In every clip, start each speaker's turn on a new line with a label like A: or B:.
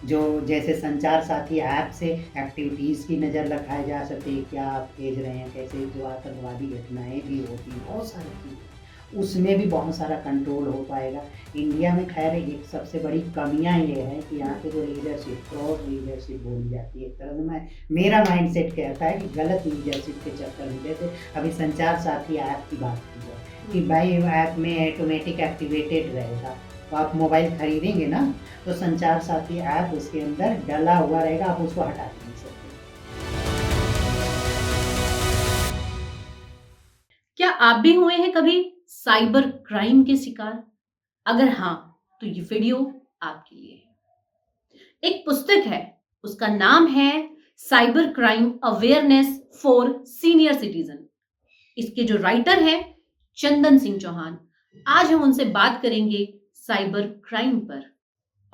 A: जो जैसे संचार साथी ऐप से एक्टिविटीज़ की नज़र रखाए जा सकती है, क्या आप भेज रहे हैं, कैसे जो आतंकवादी घटनाएँ भी होती हैं, बहुत सारी चीज़ें, उसमें भी बहुत सारा कंट्रोल हो पाएगा। इंडिया में ख़ैर एक सबसे बड़ी कमियाँ ये है कि यहाँ की जो लीडरशिप, फ्रॉड लीडरशिप बोली जाती है। एक तरह से मेरा माइंडसेट कहता है कि गलत लीडरशिप के चक्कर में, जैसे अभी संचार साथी ऐप की बात की जाए कि भाई ऐप में ऑटोमेटिक एक्टिवेटेड रहेगा, तो आप मोबाइल खरीदेंगे ना, तो संचार साथी ऐप उसके अंदर डला हुआ रहेगा, आप उसको हटा नहीं सकते।
B: क्या आप भी हुए हैं कभी साइबर क्राइम के शिकार? अगर हाँ, तो ये वीडियो आपके लिए है। एक पुस्तक है, उसका नाम है cyber crime awareness for senior citizen. इसके जो राइटर हैं चंदन सिंह चौहान। आज हम उनसे बात करेंगे साइबर क्राइम पर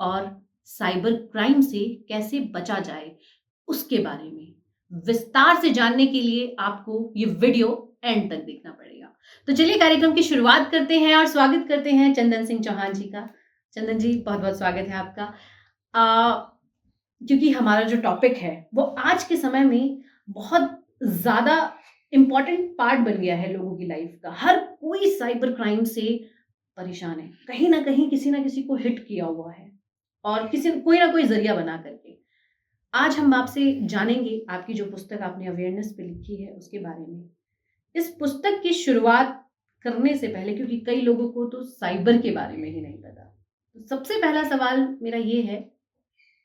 B: और साइबर क्राइम से कैसे बचा जाए उसके बारे में विस्तार से जानने के लिए आपको ये वीडियो एंड तक देखना पड़ेगा। तो चलिए कार्यक्रम की शुरुआत करते हैं और स्वागत करते हैं चंदन सिंह चौहान जी का। चंदन जी, बहुत बहुत स्वागत है आपका। क्योंकि हमारा जो टॉपिक है वो आज के समय में बहुत ज्यादा इम्पोर्टेंट पार्ट बन गया है लोगों की लाइफ का। हर कोई साइबर क्राइम से परेशान है, कहीं ना कहीं किसी ना किसी को हिट किया हुआ है और किसी कोई ना कोई जरिया बना करके। आज हम आपसे जानेंगे आपकी जो पुस्तक आपने अवेयरनेस पे लिखी है उसके बारे में। इस पुस्तक की शुरुआत करने से पहले, क्योंकि कई लोगों को तो साइबर के बारे में ही नहीं पता, तो सबसे पहला सवाल मेरा ये है,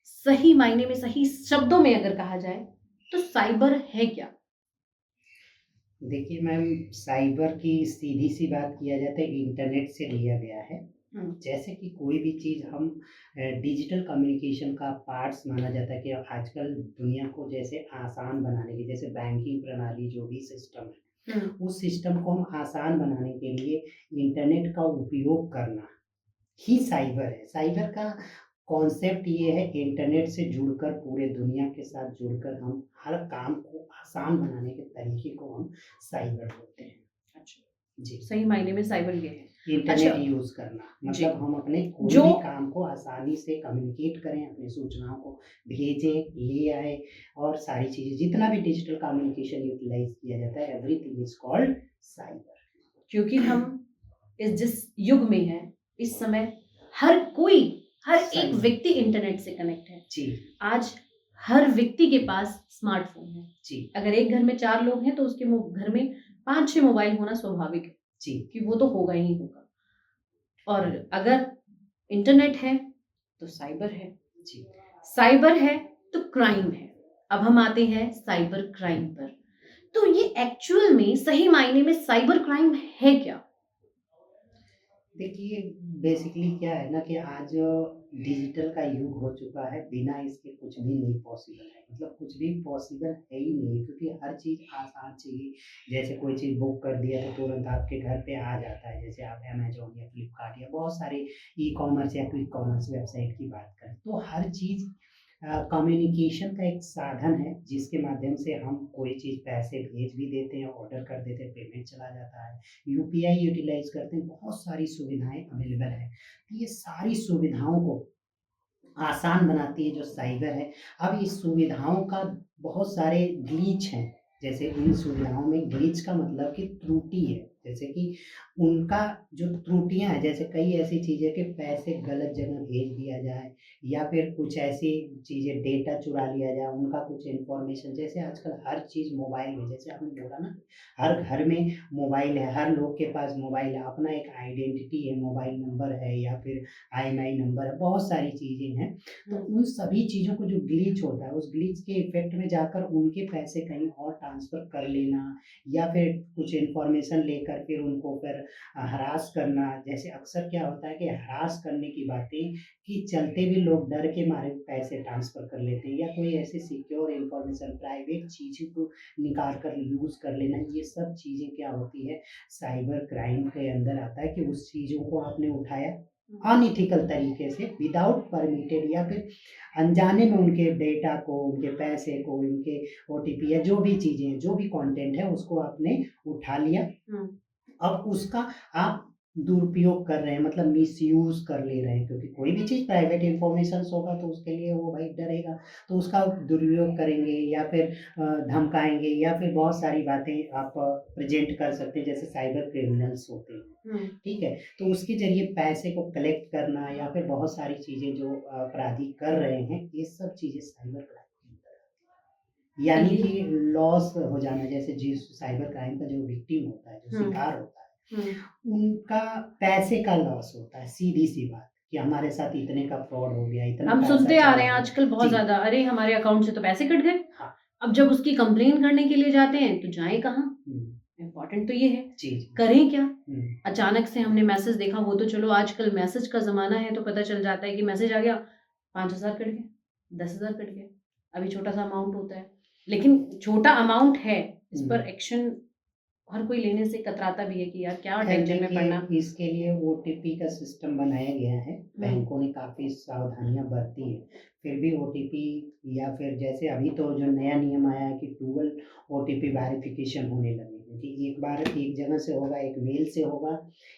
B: सही मायने में सही शब्दों में अगर कहा जाए तो साइबर है क्या?
A: देखिए मैम, साइबर की सीधी-सी बात किया जाए तो इंटरनेट से लिया गया है।
B: हम्म।
A: जैसे कि कोई भी चीज़ हम डिजिटल कम्युनिकेशन का पार्ट्स माना जाता है कि आजकल दुनिया को जैसे आसान बनाने की, जैसे बैंकिंग प्रणाली जो भी सिस्टम है, उस सिस्टम को हम आसान बनाने के लिए इंटरनेट का उपयोग करना ही साइबर है। साइबर का कॉन्सेप्ट ये है, इंटरनेट से जुड़कर पूरे दुनिया के साथ जुड़कर हम हर काम को आसान बनाने के तरीके को हम साइबर बोलते हैं।
B: अच्छा,
A: जी।
B: सही मायने में साइबर ये है। अच्छा।
A: इंटरनेट यूज़ करना
B: जी।
A: मतलब हम अपने कोई
B: जो
A: भी काम को आसानी से कम्युनिकेट करें, अपनी सूचनाओं को भेजें, ले आएँ और सारी चीज़ें जितना भी डिजिटल कम्युनिकेशन यूटिलाइज़ किया जाता है, एवरीथिंग इज़ कॉल्ड साइबर।
B: क्योंकि हम इस जिस युग में हैं, इस समय हर कोई, हर एक
A: साइबर।
B: व्यक्ति इंटरनेट से कनेक्ट है।
A: जी,
B: आज हर व्यक्ति के पास स्मार्टफ़ोन है।
A: जी,
B: अगर एक घर में 4 लोग हैं तो उसके घर में 5-6 मोबाइल होना स्वाभाविक है
A: जी,
B: कि वो तो होगा ही होगा। और अगर इंटरनेट है तो साइबर है,
A: जी।
B: साइबर है तो क्राइम है। अब हम आते हैं साइबर क्राइम पर। तो ये एक्चुअल में सही मायने में साइबर क्राइम है क्या?
A: देखिए, बेसिकली क्या है ना कि आज डिजिटल का युग हो चुका है, बिना इसके कुछ भी नहीं पॉसिबल है। मतलब कुछ भी पॉसिबल है ही नहीं, क्योंकि हर चीज़ आसान चाहिए। जैसे कोई चीज़ बुक कर दिया तो तुरंत आपके घर पे आ जाता है। जैसे आप अमेज़न या फ्लिपकार्ट या बहुत सारे ई-कॉमर्स या क्विक कॉमर्स वेबसाइट की बात करें, तो हर चीज़ कम्युनिकेशन का एक साधन है, जिसके माध्यम से हम कोई चीज़ पैसे भेज भी देते हैं, ऑर्डर कर देते हैं, पेमेंट चला जाता है। यूपीआई यूटिलाइज़ करते हैं, बहुत सारी सुविधाएँ अवेलेबल हैं। तो ये सारी सुविधाओं को आसान बनाती है जो साइबर है। अब इस सुविधाओं का बहुत सारे ग्लिच हैं। जैसे इन सुविधाओं में ग्लिच का मतलब कि त्रुटि है। जैसे कि उनका जो त्रुटियाँ हैं, जैसे कई ऐसी चीज़ें कि पैसे गलत जगह भेज दिया जाए या फिर कुछ ऐसी चीज़ें डेटा चुरा लिया जाए, उनका कुछ इन्फॉर्मेशन, जैसे आजकल हर चीज़ मोबाइल में, जैसे आपने बोला ना, हर घर में मोबाइल है, हर लोग के पास मोबाइल है, अपना एक आइडेंटिटी है, मोबाइल नंबर है या फिर आईएमआई नंबर है, बहुत सारी चीज़ें हैं। तो उन सभी चीज़ों को जो ग्लिच होता है, उस ग्लिच के इफ़ेक्ट में जाकर उनके पैसे कहीं और ट्रांसफ़र कर लेना या फिर कुछ इन्फॉर्मेशन लेकर फिर उनको फिर हरास करना। जैसे अक्सर क्या होता है कि हरास करने की बातें कि चलते भी लोग डर के मारे पैसे ट्रांसफ़र कर लेते हैं या कोई ऐसी सिक्योर इन्फॉर्मेशन, प्राइवेट चीज़ें को निकाल कर यूज़ कर लेना। ये सब चीज़ें क्या होती है, साइबर क्राइम के अंदर आता है कि उस चीज़ों को आपने उठाया अनइथिकल तरीके से, विदाउट परमिटेड या फिर अनजाने में उनके डेटा को, उनके पैसे को, उनके ओटीपी या जो भी चीज़ें हैं, जो भी कंटेंट है उसको आपने उठा लिया।
B: हुँ।
A: अब उसका आप दुरुपयोग कर रहे हैं, मतलब मिसयूज़ कर ले रहे हैं, क्योंकि कोई भी चीज़ प्राइवेट इन्फॉर्मेशंस होगा तो उसके लिए वो भाई डरेगा, तो उसका दुरुपयोग करेंगे या फिर धमकाएँगे या फिर बहुत सारी बातें आप प्रेज़ेंट कर सकते हैं, जैसे साइबर क्रिमिनल्स होते हैं,
B: हुँ,
A: ठीक है? तो उसके ज़रिए पैसे को कलेक्ट करना या फिर बहुत सारी चीज़ें जो अपराधी कर रहे हैं, ये सब चीज़ें साइबर क्राइम के अंदर यानी
B: ये
A: कि लॉस हो जाना, जैसे जिस साइबर क्राइम का जो विक्टिम होता है, जो
B: हुँ,
A: शिकार होता है,
B: हुँ।
A: उनका पैसे का लॉस होता है, सीधी-सी बात कि हमारे साथ इतने का फ्रॉड हो गया, इतना
B: हम
A: पैसा
B: सुनते आ
A: चला
B: रहे हैं
A: गया।
B: आजकल बहुत
A: जी,
B: ज़्यादा, अरे हमारे अकाउंट से तो पैसे कट गए।
A: हाँ।
B: अब जब उसकी कंप्लेन करने के लिए जाते हैं तो जाएँ कहाँ?
A: हुँ,
B: इम्पोर्टेंट तो ये है,
A: जी, जी।
B: करें क्या?
A: हुँ,
B: अचानक से हमने मैसेज देखा, वो तो चलो आजकल मैसेज का ज़माना है तो पता चल जाता है कि मैसेज आ गया, 5,000 कट गए, 10,000 कट गए। अभी छोटा-सा अमाउंट होता है, लेकिन छोटा अमाउंट है, इस
A: हुँ।
B: पर एक्शन हर कोई लेने से कतराता भी है कि यार क्या
A: खैर
B: टेंशन में
A: देखिए,
B: पड़ना।
A: इसके लिए ओटीपी का सिस्टम बनाया गया है।
B: हुँ,
A: बैंकों ने काफ़ी सावधानियाँ बरती हैं। फिर भी ओटीपी या फिर जैसे अभी तो जो नया नियम आया है कि डुअल ओटीपी वेरिफ़िकेशन होने लगे हैं कि एक बार एक जगह से होगा, एक मेल से होगा,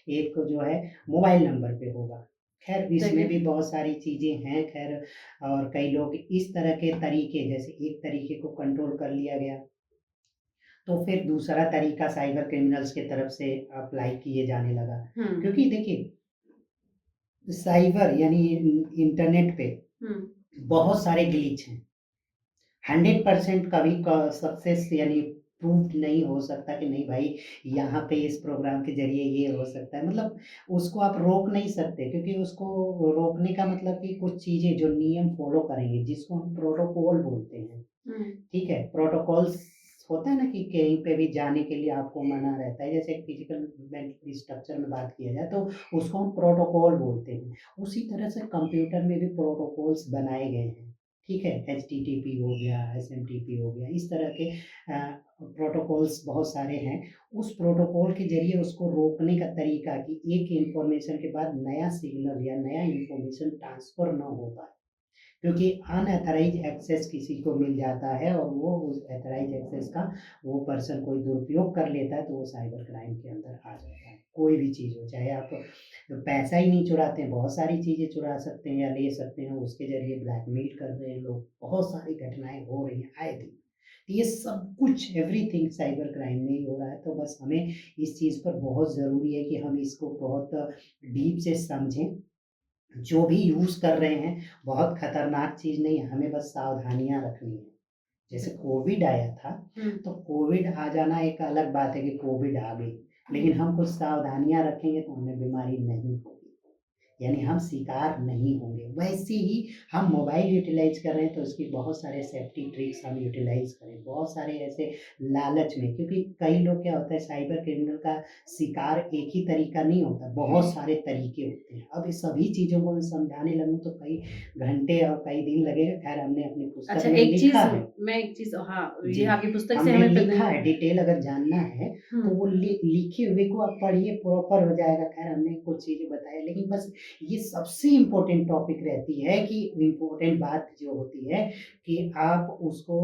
A: एक जो है मोबाइल नंबर पे होगा। खैर इसमें
B: देखिए
A: भी बहुत सारी चीज़ें हैं खैर, और कई लोग इस तरह के तरीके, जैसे एक तरीके को कंट्रोल कर लिया गया, तो फिर दूसरा तरीका साइबर क्रिमिनल्स की तरफ से अप्लाई किए जाने लगा।
B: हुँ,
A: क्योंकि देखिए, साइबर यानी इंटरनेट पे
B: हुँ,
A: बहुत सारे ग्लिच हैं। 100% कभी क सक्सेस यानी प्रूव्ड नहीं हो सकता कि नहीं भाई, यहाँ पे इस प्रोग्राम के ज़रिए ये हो सकता है। मतलब उसको आप रोक नहीं सकते, क्योंकि उसको रोकने का मतलब कि कुछ चीज़ें जो नियम फ़ॉलो करेंगे, जिसको हम प्रोटोकॉल बोलते हैं।
B: हुँ,
A: ठीक है, प्रोटोकॉल्स होता है ना कि कहीं पे भी जाने के लिए आपको मना रहता है, जैसे फिजिकल मेंटल स्ट्रक्चर में बात किया जाए तो उसको हम प्रोटोकॉल बोलते हैं। उसी तरह से कंप्यूटर में भी प्रोटोकॉल्स बनाए गए हैं, ठीक है? एचटीटीपी हो गया, एसएमटीपी हो गया, इस तरह के प्रोटोकॉल्स बहुत सारे हैं। उस प्रोटोकॉल के ज़रिए उसको रोकने का तरीका कि एक इन्फॉर्मेशन के बाद नया सिग्नल या नया इन्फॉर्मेशन ट्रांसफ़र ना हो पाए। क्योंकि अनऑथराइज़ एक्सेस किसी को मिल जाता है और वो उस ऑथराइज़ एक्सेस का वो पर्सन कोई दुरुपयोग कर लेता है, तो वो साइबर क्राइम के अंदर आ जाता है। कोई भी चीज़ हो, चाहे आप पैसा ही नहीं चुराते हैं, बहुत सारी चीज़ें चुरा सकते हैं या ले सकते हैं, उसके ज़रिए ब्लैकमेल कर रहे हैं लोग, बहुत सारी घटनाएँ हो रही हैं आए दिन। तो ये सब कुछ एवरीथिंग साइबर क्राइम में ही हो रहा है, तो बस हमें इस चीज़ पर बहुत ज़रूरी है कि हम इसको बहुत डीप से समझें। जो भी यूज़ कर रहे हैं, बहुत खतरनाक चीज़ नहीं है, हमें बस सावधानियाँ रखनी है। जैसे कोविड आया था,
B: हुँ।
A: तो कोविड आ जाना एक अलग बात है कि कोविड आ गई, लेकिन हम कुछ सावधानियाँ रखेंगे तो हमें बीमारी नहीं होगी। यानी हम शिकार नहीं होंगे। वैसे ही हम मोबाइल यूटिलाइज़ कर रहे हैं तो उसकी बहुत सारे सेफ्टी ट्रिक्स हम यूटिलाइज़ करें। बहुत सारे ऐसे लालच में, क्योंकि कई लोग क्या होता है, साइबर क्रिमिनल का शिकार एक ही तरीका नहीं होता, बहुत सारे तरीके होते हैं। अब इस सभी चीज़ों को मैं समझाने लगूँ तो कई घंटे और कई दिन लगेगा। ख़ैर हमने अपनी पुस्तक
B: अच्छा
A: में लिखा है।
B: मैं एक चीज़ हाँ,
A: जी,
B: ये आपकी पुस्तक से
A: हमने
B: हमें
A: लिखा
B: पता
A: है, डिटेल अगर जानना है,
B: हुँ,
A: तो वो लिखे हुए को आप पढ़िए, प्रॉपर हो जाएगा। ख़ैर हमने कुछ चीज़ें बताई है, लेकिन बस ये सबसे इम्पोर्टेंट टॉपिक रहती है कि इम्पोर्टेंट बात जो होती है कि आप उसको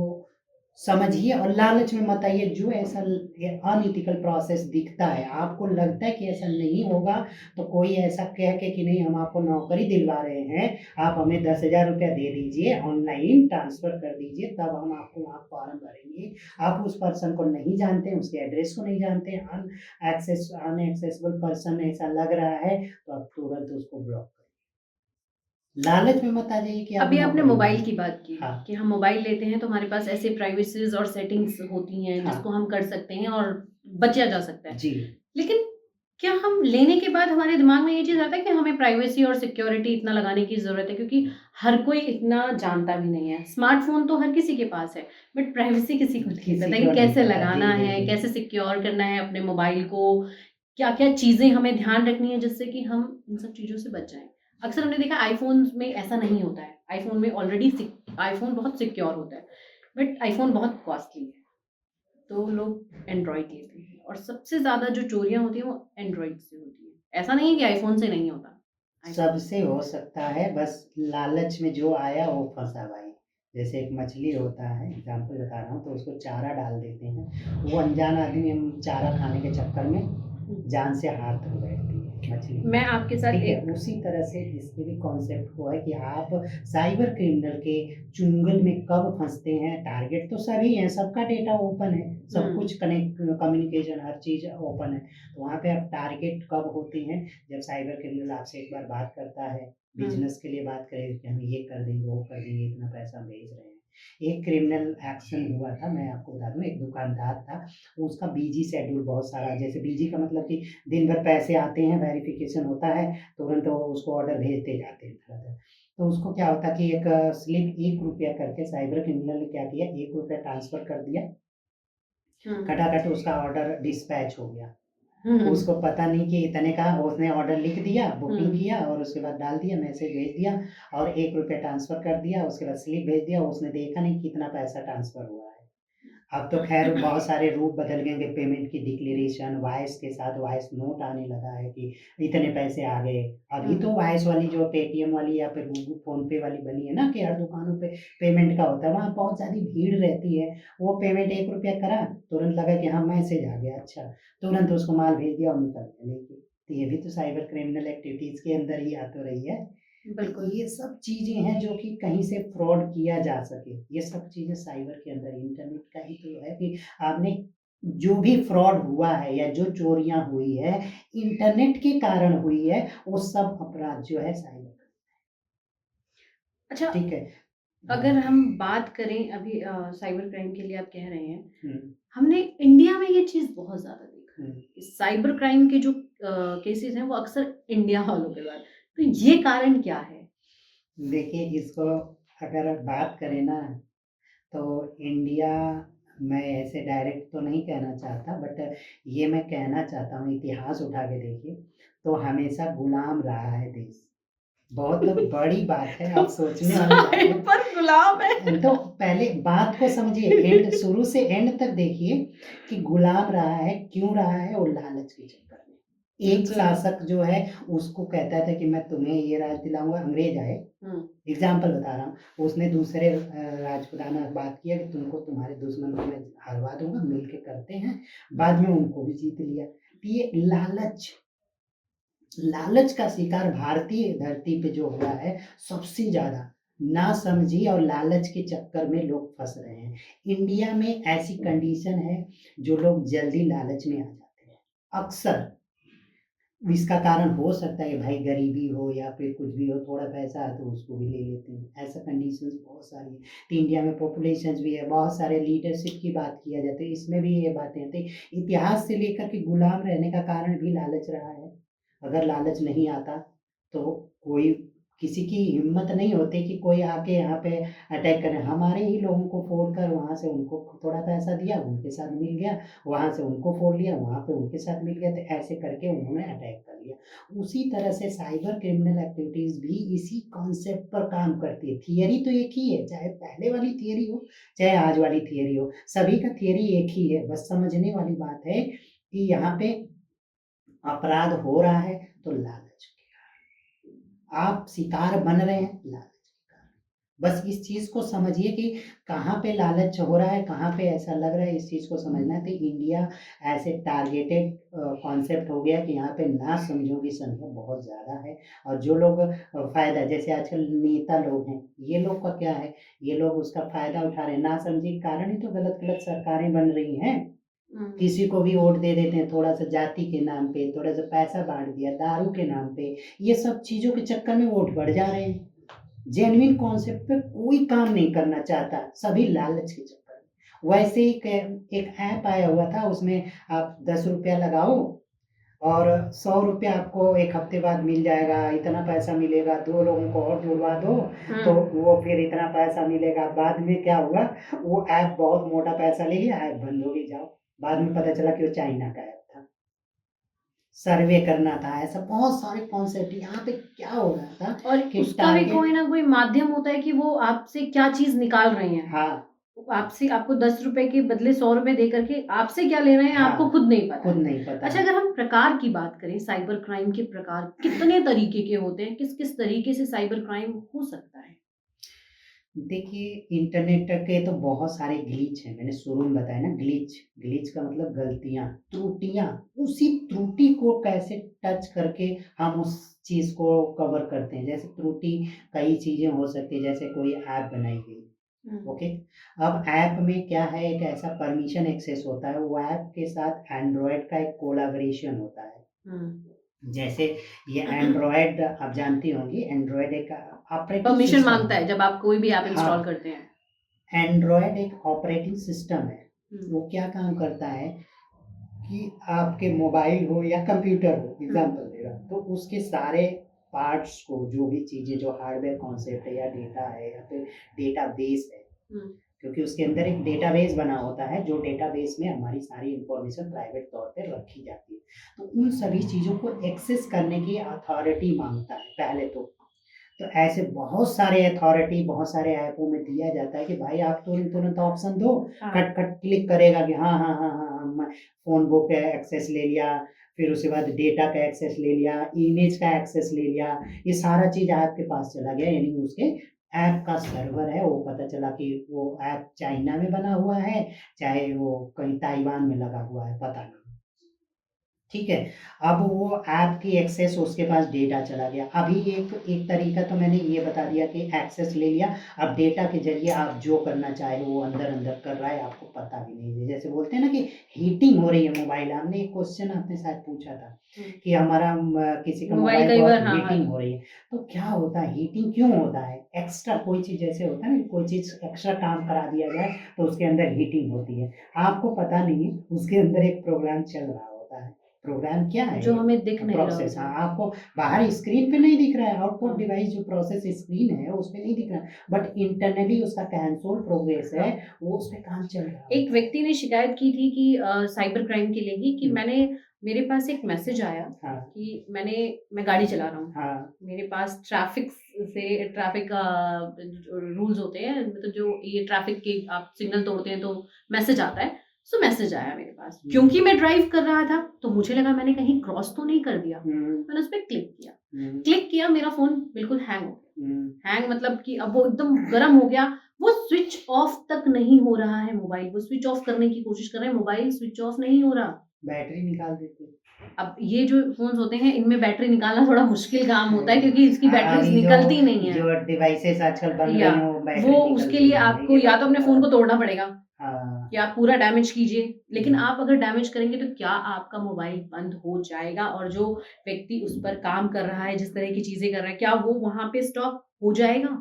A: समझिए और लालच में मत आइए। जो ऐसा ये अनएथिकल प्रोसेस दिखता है, आपको लगता है कि ऐसा नहीं होगा, तो कोई ऐसा कह के कि नहीं हम आपको नौकरी दिलवा रहे हैं, आप हमें 10,000 रुपया दे दीजिए, ऑनलाइन ट्रांसफ़र कर दीजिए, तब हम आपको वहाँ फॉर्म भरेंगे। आप उस पर्सन को नहीं जानते हैं, उसके एड्रेस को नहीं जानते हैं, अनएक्सेसिबल पर्सन ऐसा लग रहा है, तो आप तुरंत उसको ब्लॉक करें। लालच में मत आ जाइए कि आपको
B: अभी आपने
A: नौकरी
B: मोबाइल
A: मिली।
B: की बात की
A: हाँ,
B: कि हम मोबाइल लेते हैं तो हमारे पास ऐसे प्राइवेसीज़ और सेटिंग्स होती हैं
A: हाँ,
B: जिसको हम कर सकते हैं और बचा जा सकता है।
A: जी।
B: लेकिन क्या हम लेने के बाद हमारे दिमाग में ये चीज़ आता है कि हमें प्राइवेसी और सिक्योरिटी इतना लगाने की ज़रूरत है क्योंकि हर कोई इतना जानता भी नहीं है। स्मार्टफ़ोन तो हर किसी के पास है, बट प्राइवेसी किसी को नहीं
A: किसी
B: पता कि
A: को नहीं
B: कैसे
A: पता। जी,
B: लगाना
A: जी,
B: है,
A: जी।
B: कैसे सिक्योर करना है अपने मोबाइल को, क्या-क्या चीज़ें हमें ध्यान रखनी है जिससे कि हम इन सब चीज़ों से बच जाएँ। अक्सर हमने देखा आईफ़ोन्स में ऐसा नहीं होता है। आईफ़ोन में ऑलरेडी आईफ़ोन बहुत सिक्योर होता है, बट आईफ़ोन बहुत कॉस्टली है, तो लोग एंड्रॉइड लेते हैं और सबसे ज़्यादा जो चोरियाँ होती हैं वो एंड्रॉइड से होती हैं। ऐसा नहीं है कि आईफ़ोन से नहीं होता, आईफ़ोन से
A: सबसे हो सकता है, बस लालच में जो आया वो फँसा भाई। जैसे एक मछली होता है, एग्ज़ाम्पल बता रहा हूँ, तो उसको चारा डाल देते हैं। वो अनजान आदमी हम चारा खाने के चक्कर में
B: हुँ,
A: जान से हाथ धो बैठती है। मछली।
B: मैं आपके साथ
A: ठीक है,
B: एक
A: उसी तरह से इसके भी कॉन्सेप्ट को है कि आप साइबर क्रिमिनल के चुंगल में कब फँसते हैं, टारगेट तो सभी हैं, सबका डेटा ओपन है, सब कुछ कनेक्ट कम्युनिकेशन हर चीज़ ओपन है। तो वहाँ पे आप टारगेट कब होते हैं, जब साइबर क्रिमिनल आपसे एक बार बात करता है, बिज़नेस के लिए बात करे कि हम ये कर देंगे, वो कर देंगे, इतना पैसा भेज रहे हैं। एक क्रिमिनल एक्शन हुआ था, मैं आपको बता दूँ, एक दुकानदार था, उसका बिज़ी शेड्यूल बहुत सारा, जैसे बिज़ी का मतलब कि दिन भर पैसे आते हैं, वेरिफिकेशन होता है, तुरंत वो उसको ऑर्डर भेजते जाते हैं तरह-तरह। तो उसको क्या होता कि एक स्लिप ₹1 करके साइबर क्रिमिनल ने क्या किया, ₹1 ट्रांसफ़र कर दिया, खटाखट उसका ऑर्डर डिस्पैच हो गया। उसको पता नहीं कि इतने का, उसने ऑर्डर लिख दिया, बुकिंग किया और उसके बाद डाल दिया, मैसेज भेज दिया और ₹1 ट्रांसफ़र कर दिया, उसके बाद स्लिप भेज दिया, उसने देखा नहीं कितना पैसा ट्रांसफ़र हुआ है। अब तो ख़ैर बहुत सारे रूप बदल गए हैं, पेमेंट की डिक्लेरेशन वॉइस के साथ वॉइस नोट आने लगा है कि इतने पैसे आ गए। अभी तो वॉइस वाली जो पेटीएम वाली या फिर गूगल फ़ोन पे वाली बनी है ना कि हर दुकानों पे पेमेंट का होता है, वहाँ बहुत ज़्यादा भीड़ रहती है। वो पेमेंट ₹1 करा, तुरंत लगा कि हाँ, मैसेज आ गया, अच्छा, तुरंत उसको माल भेज दिया और निकल गया लेके। तो ये भी तो साइबर क्रिमिनल एक्टिविटीज़ के अंदर ही आ तो रही है।
B: बिल्कुल।
A: ये सब चीज़ें हैं जो कि कहीं से फ्रॉड किया जा सके, ये सब चीज़ें साइबर के अंदर इंटरनेट का ही तो है कि आपने जो भी फ्रॉड हुआ है या जो चोरियाँ हुई है, इंटरनेट के कारण हुई है, वो सब अपराध जो है साइबर का,
B: अच्छा,
A: ठीक है?
B: अगर
A: हाँ।
B: हम बात करें अभी साइबर क्राइम के लिए आप कह रहे हैं,
A: हुँ,
B: हमने इंडिया में ये चीज़ बहुत ज़्यादा देखा है
A: हुँ।
B: कि साइबर क्राइम के जो केसेज़ हैं वो अक्सर इंडिया वालों के साथ, तो ये कारण क्या है?
A: देखिए, इसको अगर बात करें ना, तो इंडिया, मैं ऐसे डायरेक्ट तो नहीं कहना चाहता, बट ये मैं कहना चाहता हूँ, इतिहास उठा के देखिए, तो हमेशा गुलाम रहा है देश। बहुत बड़ी बात है, आप सोचने वाली बात है।
B: साइबर गुलाम है।
A: तो पहले बात को समझिए, एंड शुरू से एंड तक देखिए कि गुलाम रहा है, क्यों रहा है? वो लालच के चक्कर में। एक
B: अच्छा।
A: शासक जो है उसको कहता था कि मैं तुम्हें ये राज दिलाऊँगा, अंग्रेज आए,
B: हुँ,
A: एग्ज़ाम्पल बता रहा हूँ, उसने दूसरे राजपुताना बात किया कि तुमको तुम्हारे दुश्मन को मैं हरवा दूँगा, मिल के करते हैं, बाद में उनको भी जीत लिया। तो ये लालच, लालच का शिकार भारतीय धरती पे जो हुआ है सबसे ज़्यादा, नासमझी और लालच के चक्कर में लोग फँस रहे हैं। इंडिया में ऐसी कंडीशन है, जो लोग जल्दी लालच में आ जाते हैं, अक्सर। इसका कारण हो सकता है कि भाई गरीबी हो या फिर कुछ भी हो, थोड़ा पैसा है तो उसको भी ले लेते हैं। ऐसा कंडीशंस बहुत सारी हैं। तो इंडिया में पॉपुलेशंस भी है, बहुत सारे लीडरशिप की बात किया जाता है, इसमें भी ये बातें हैं। तो इतिहास से लेकर के गुलाम रहने का कारण भी लालच रहा है। अगर लालच नहीं आता, तो कोई, किसी की हिम्मत नहीं होती कि कोई आके यहाँ पे अटैक करे। हमारे ही लोगों को फोड़ कर वहाँ से उनको थोड़ा पैसा दिया, उनके साथ मिल गया, वहाँ से उनको फोड़ लिया, वहाँ पे उनके साथ मिल गया, तो ऐसे करके उन्होंने अटैक कर लिया। उसी तरह से साइबर क्रिमिनल एक्टिविटीज़ भी इसी कॉन्सेप्ट पर काम करती है। थियरी तो एक ही है, चाहे पहले वाली थियरी हो, चाहे आज वाली थियरी हो, सभी का थियरी एक ही है। बस समझने वाली बात है कि यहाँ पे अपराध हो रहा है तो लालच के कारण। आप शिकार बन रहे हैं लालच के कारण। बस इस चीज़ को समझिए कि कहाँ पे लालच हो रहा है, कहाँ पे ऐसा लग रहा है, इस चीज़ को समझना है। तो इंडिया ऐसे टारगेटेड कॉन्सेप्ट हो गया कि यहाँ पे नासमझों की संख्या बहुत ज़्यादा है। और जो लोग फ़ायदा, जैसे आजकल नेता लोग हैं, ये लोग का क्या है, ये लोग उसका फ़ायदा उठा रहे हैं। नासमझी के कारण ही तो गलत-गलत सरकारें बन रही हैं।
B: हुँ।
A: किसी को भी वोट दे देते हैं, थोड़ा-सा जाति के नाम पे, थोड़ा-सा पैसा बाँट दिया, दारू के नाम पे, ये सब चीज़ों के चक्कर में वोट बढ़ जा रहे हैं। जेन्युइन कॉन्सेप्ट पे कोई काम नहीं करना चाहता, सभी लालच के चक्कर में। वैसे ही एक ऐप आया हुआ था, उसमें आप ₹10 लगाओ और ₹100 आपको 1 हफ्ते बाद मिल जाएगा, इतना पैसा मिलेगा, 2 लोगों को और जुड़वा दो, तो वो फिर इतना पैसा मिलेगा। बाद में क्या हुआ, वो ऐप बहुत मोटा पैसा ले लिया, ऐप बंद हो गई, जाओ। बाद में पता चला कि वो चाइना का ऐप था। सर्वे करना था, ऐसा बहुत सारे कॉन्सेप्ट यहाँ पे क्या हो रहा था
B: और
A: कि
B: उसका भी कोई
A: टारगेट,
B: ना कोई माध्यम होता है कि वो आपसे क्या चीज़ निकाल रहे हैं।
A: हाँ,
B: आपसे आपको ₹10 के बदले ₹100 दे करके आपसे क्या ले रहे हैं आपको
A: हाँ,
B: खुद नहीं पता
A: खुद
B: है।
A: नहीं पता
B: अच्छा,
A: है।
B: अगर हम प्रकार की बात करें, साइबर क्राइम के प्रकार कितने तरीके के होते हैं? किस-किस तरीके से साइबर क्राइम हो सकता है?
A: देखिए, इंटरनेट के तो बहुत सारे ग्लिच हैं, मैंने शुरू में बताया ना ग्लिच, ग्लिच का मतलब गलतियाँ, त्रुटियाँ, उसी त्रुटि को कैसे टच करके हम उस चीज़ को कवर करते हैं। जैसे त्रुटि कई चीज़ें हो सकती हैं, जैसे कोई ऐप बनाई गई, ओके? अब ऐप में क्या है, एक ऐसा परमिशन एक्सेस होता है, वो ऐप के साथ एंड्रॉयड का एक कोलैबोरेशन होता है। जैसे ये एंड्रॉयड आप जानती होंगी, एंड्रॉयड एक ऑपरेटिंग
B: परमिशन
A: सिस्टम
B: मांगता
A: है।
B: है जब आप कोई भी ऐप इंस्टॉल
A: हाँ,
B: करते हैं।
A: एंड्रॉयड एक ऑपरेटिंग सिस्टम है।
B: हम्म,
A: वो क्या काम करता है कि आपके मोबाइल हो या कंप्यूटर हो, एग्जांपल दे रहा हूँ, तो उसके सारे पार्ट्स को, जो भी चीज़ें जो हार्डवेयर कॉन्सेप्ट है या डेटा है या फिर डेटाबेस है,
B: हम्म,
A: क्योंकि उसके अंदर एक डेटाबेस बना होता है, जो डेटाबेस में हमारी सारी इंफॉर्मेशन प्राइवेट तौर पे रखी जाती है। तो उन सभी चीज़ों को एक्सेस करने की अथॉरिटी माँगता है पहले तो। तो ऐसे बहुत सारे अथॉरिटी बहुत सारे ऐपों में दिया जाता है कि भाई आप तुरंत-तुरंत ऑप्शन दो,
B: हाँ।
A: खट-खट क्लिक करेगा कि हाँ, हाँ, हाँ, हाँ, हाँ, मैं फ़ोन बुक का एक्सेस ले लिया, फिर उसके बाद डेटा का एक्सेस ले लिया, इमेज का एक्सेस ले लिया, ये सारा चीज़ आपके पास चला गया, यानी उसके ऐप का सर्वर है, वो पता चला कि वो ऐप चाइना में बना हुआ है, चाहे वो कहीं ताइवान में लगा हुआ है, पता नहीं। ठीक है? अब वो ऐप की एक्सेस उसके पास डेटा चला गया। अभी एक एक तरीका तो मैंने ये बता दिया कि एक्सेस ले लिया, अब डेटा के ज़रिए आप जो करना चाहे वो अंदर-अंदर कर रहा है, आपको पता भी नहीं है। जैसे बोलते हैं ना कि हीटिंग हो रही है मोबाइल, आपने एक क्वेश्चन आपने शायद पूछा था कि हमारा किसी का
B: मोबाइल
A: मोबाइल
B: कई
A: बहुत
B: बार, हाँ हाँ।
A: हीटिंग हो रही है। तो क्या होता है, हीटिंग क्यों होता है? एक्स्ट्रा कोई चीज़ जैसे होता है ना, कोई चीज़ एक्स्ट्रा काम करा दिया जाए, तो उसके अंदर हीटिंग होती है। आपको पता नहीं है, उसके अंदर एक प्रोग्राम चल रहा होता है। प्रोग्राम क्या है
B: जो
A: ये?
B: हमें दिख नहीं रहा
A: प्रोसेस,
B: होता।
A: हाँ, आपको बाहर स्क्रीन पे नहीं दिख रहा है, आउटपुट
B: हाँ,
A: डिवाइस जो प्रोसेस स्क्रीन है उस पे नहीं दिख रहा है, बट इंटरनली उसका कंसोल प्रोग्रेस है,
B: हाँ।
A: वो उस पे काम चल रहा
B: एक
A: होता है।
B: व्यक्ति ने शिकायत की थी कि साइबर क्राइम के लिए ही कि
A: हुँ,
B: मेरे पास एक मैसेज आया
A: हाँ,
B: कि मैं गाड़ी चला रहा हूँ।
A: हाँ,
B: मेरे पास ट्रैफिक रूल्स होते हैं, मतलब जो ये ट्रैफिक के आप सिग्नल तोड़ते हैं तो मैसेज आता है। सो मैसेज आया मेरे पास।
A: हुँ,
B: क्योंकि मैं ड्राइव कर रहा था तो मुझे लगा मैंने कहीं क्रॉस तो नहीं कर दिया।
A: हुँ,
B: मैंने उस पे क्लिक किया।
A: हुँ,
B: क्लिक किया, मेरा फ़ोन बिल्कुल हैंग हो
A: हुँ,
B: गया। हैंग मतलब कि अब वो एकदम गरम हो गया। वो स्विच ऑफ तक नहीं हो रहा है मोबाइल। वो स्विच ऑफ करने की कोशिश कर रहे हैं, मोबाइल स्विच ऑफ नहीं हो रहा।
A: बैटरी निकाल देते हैं।
B: अब ये जो फ़ोन्स होते हैं, इनमें बैटरी निकालना थोड़ा मुश्किल काम होता है
A: हुँ,
B: क्योंकि इसकी बैटरीज़
A: अभी जो
B: निकलती नहीं हैं।
A: जो डिवाइसेज़ आजकल बन
B: या
A: रही हैं वो
B: वो
A: बैटरी
B: उसके
A: निकलती
B: लिए
A: नहीं है,
B: आपको
A: ये
B: या
A: बात
B: तो
A: तो
B: अपने फ़ोन को
A: बराबर है।
B: तोड़ना पड़ेगा
A: हाँ,
B: कि आप पूरा डैमेज कीजिए। लेकिन
A: हुँ।
B: आप अगर डैमेज करेंगे तो क्या आपका मोबाइल बंद हो जाएगा? और जो व्यक्ति उस पर काम कर रहा है, जिस तरह की चीज़ें कर रहा है, क्या वो वहाँ पे स्टॉप हो जाएगा?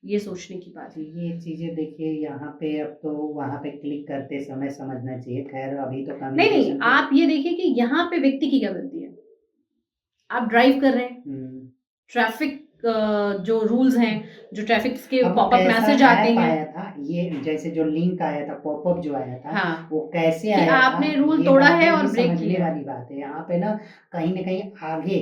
B: ये सोचने की बात
A: तो
B: है।
A: ये चीज़ें देखिए यहाँ पे अब तो वहाँ पे क्लिक करते समय समझना चाहिए। ख़ैर अभी तो
B: नहीं, नहीं,
A: कम्युनिकेशन के
B: आप ये देखिए कि यहाँ पे व्यक्ति की क्या गलती है? आप ड्राइव कर रहे हैं,
A: हुँ।
B: ट्रैफ़िक जो रूल्स हैं, जो ट्रैफ़िक के
A: अब वो
B: पॉपअप
A: कैसा
B: मैसेज आते
A: ऐप
B: हैं।
A: आया था, ये जैसे जो लिंक आया था, पॉपअप जो आया था,
B: हाँ,
A: वो कैसे
B: कि
A: आया था,
B: आपने रूल
A: ये
B: तोड़ा
A: बातें
B: है
A: भी
B: और ब्रेक
A: समझने
B: किया है।
A: वाली बात है। यहाँ पे ना कहीं न कहीं आगे,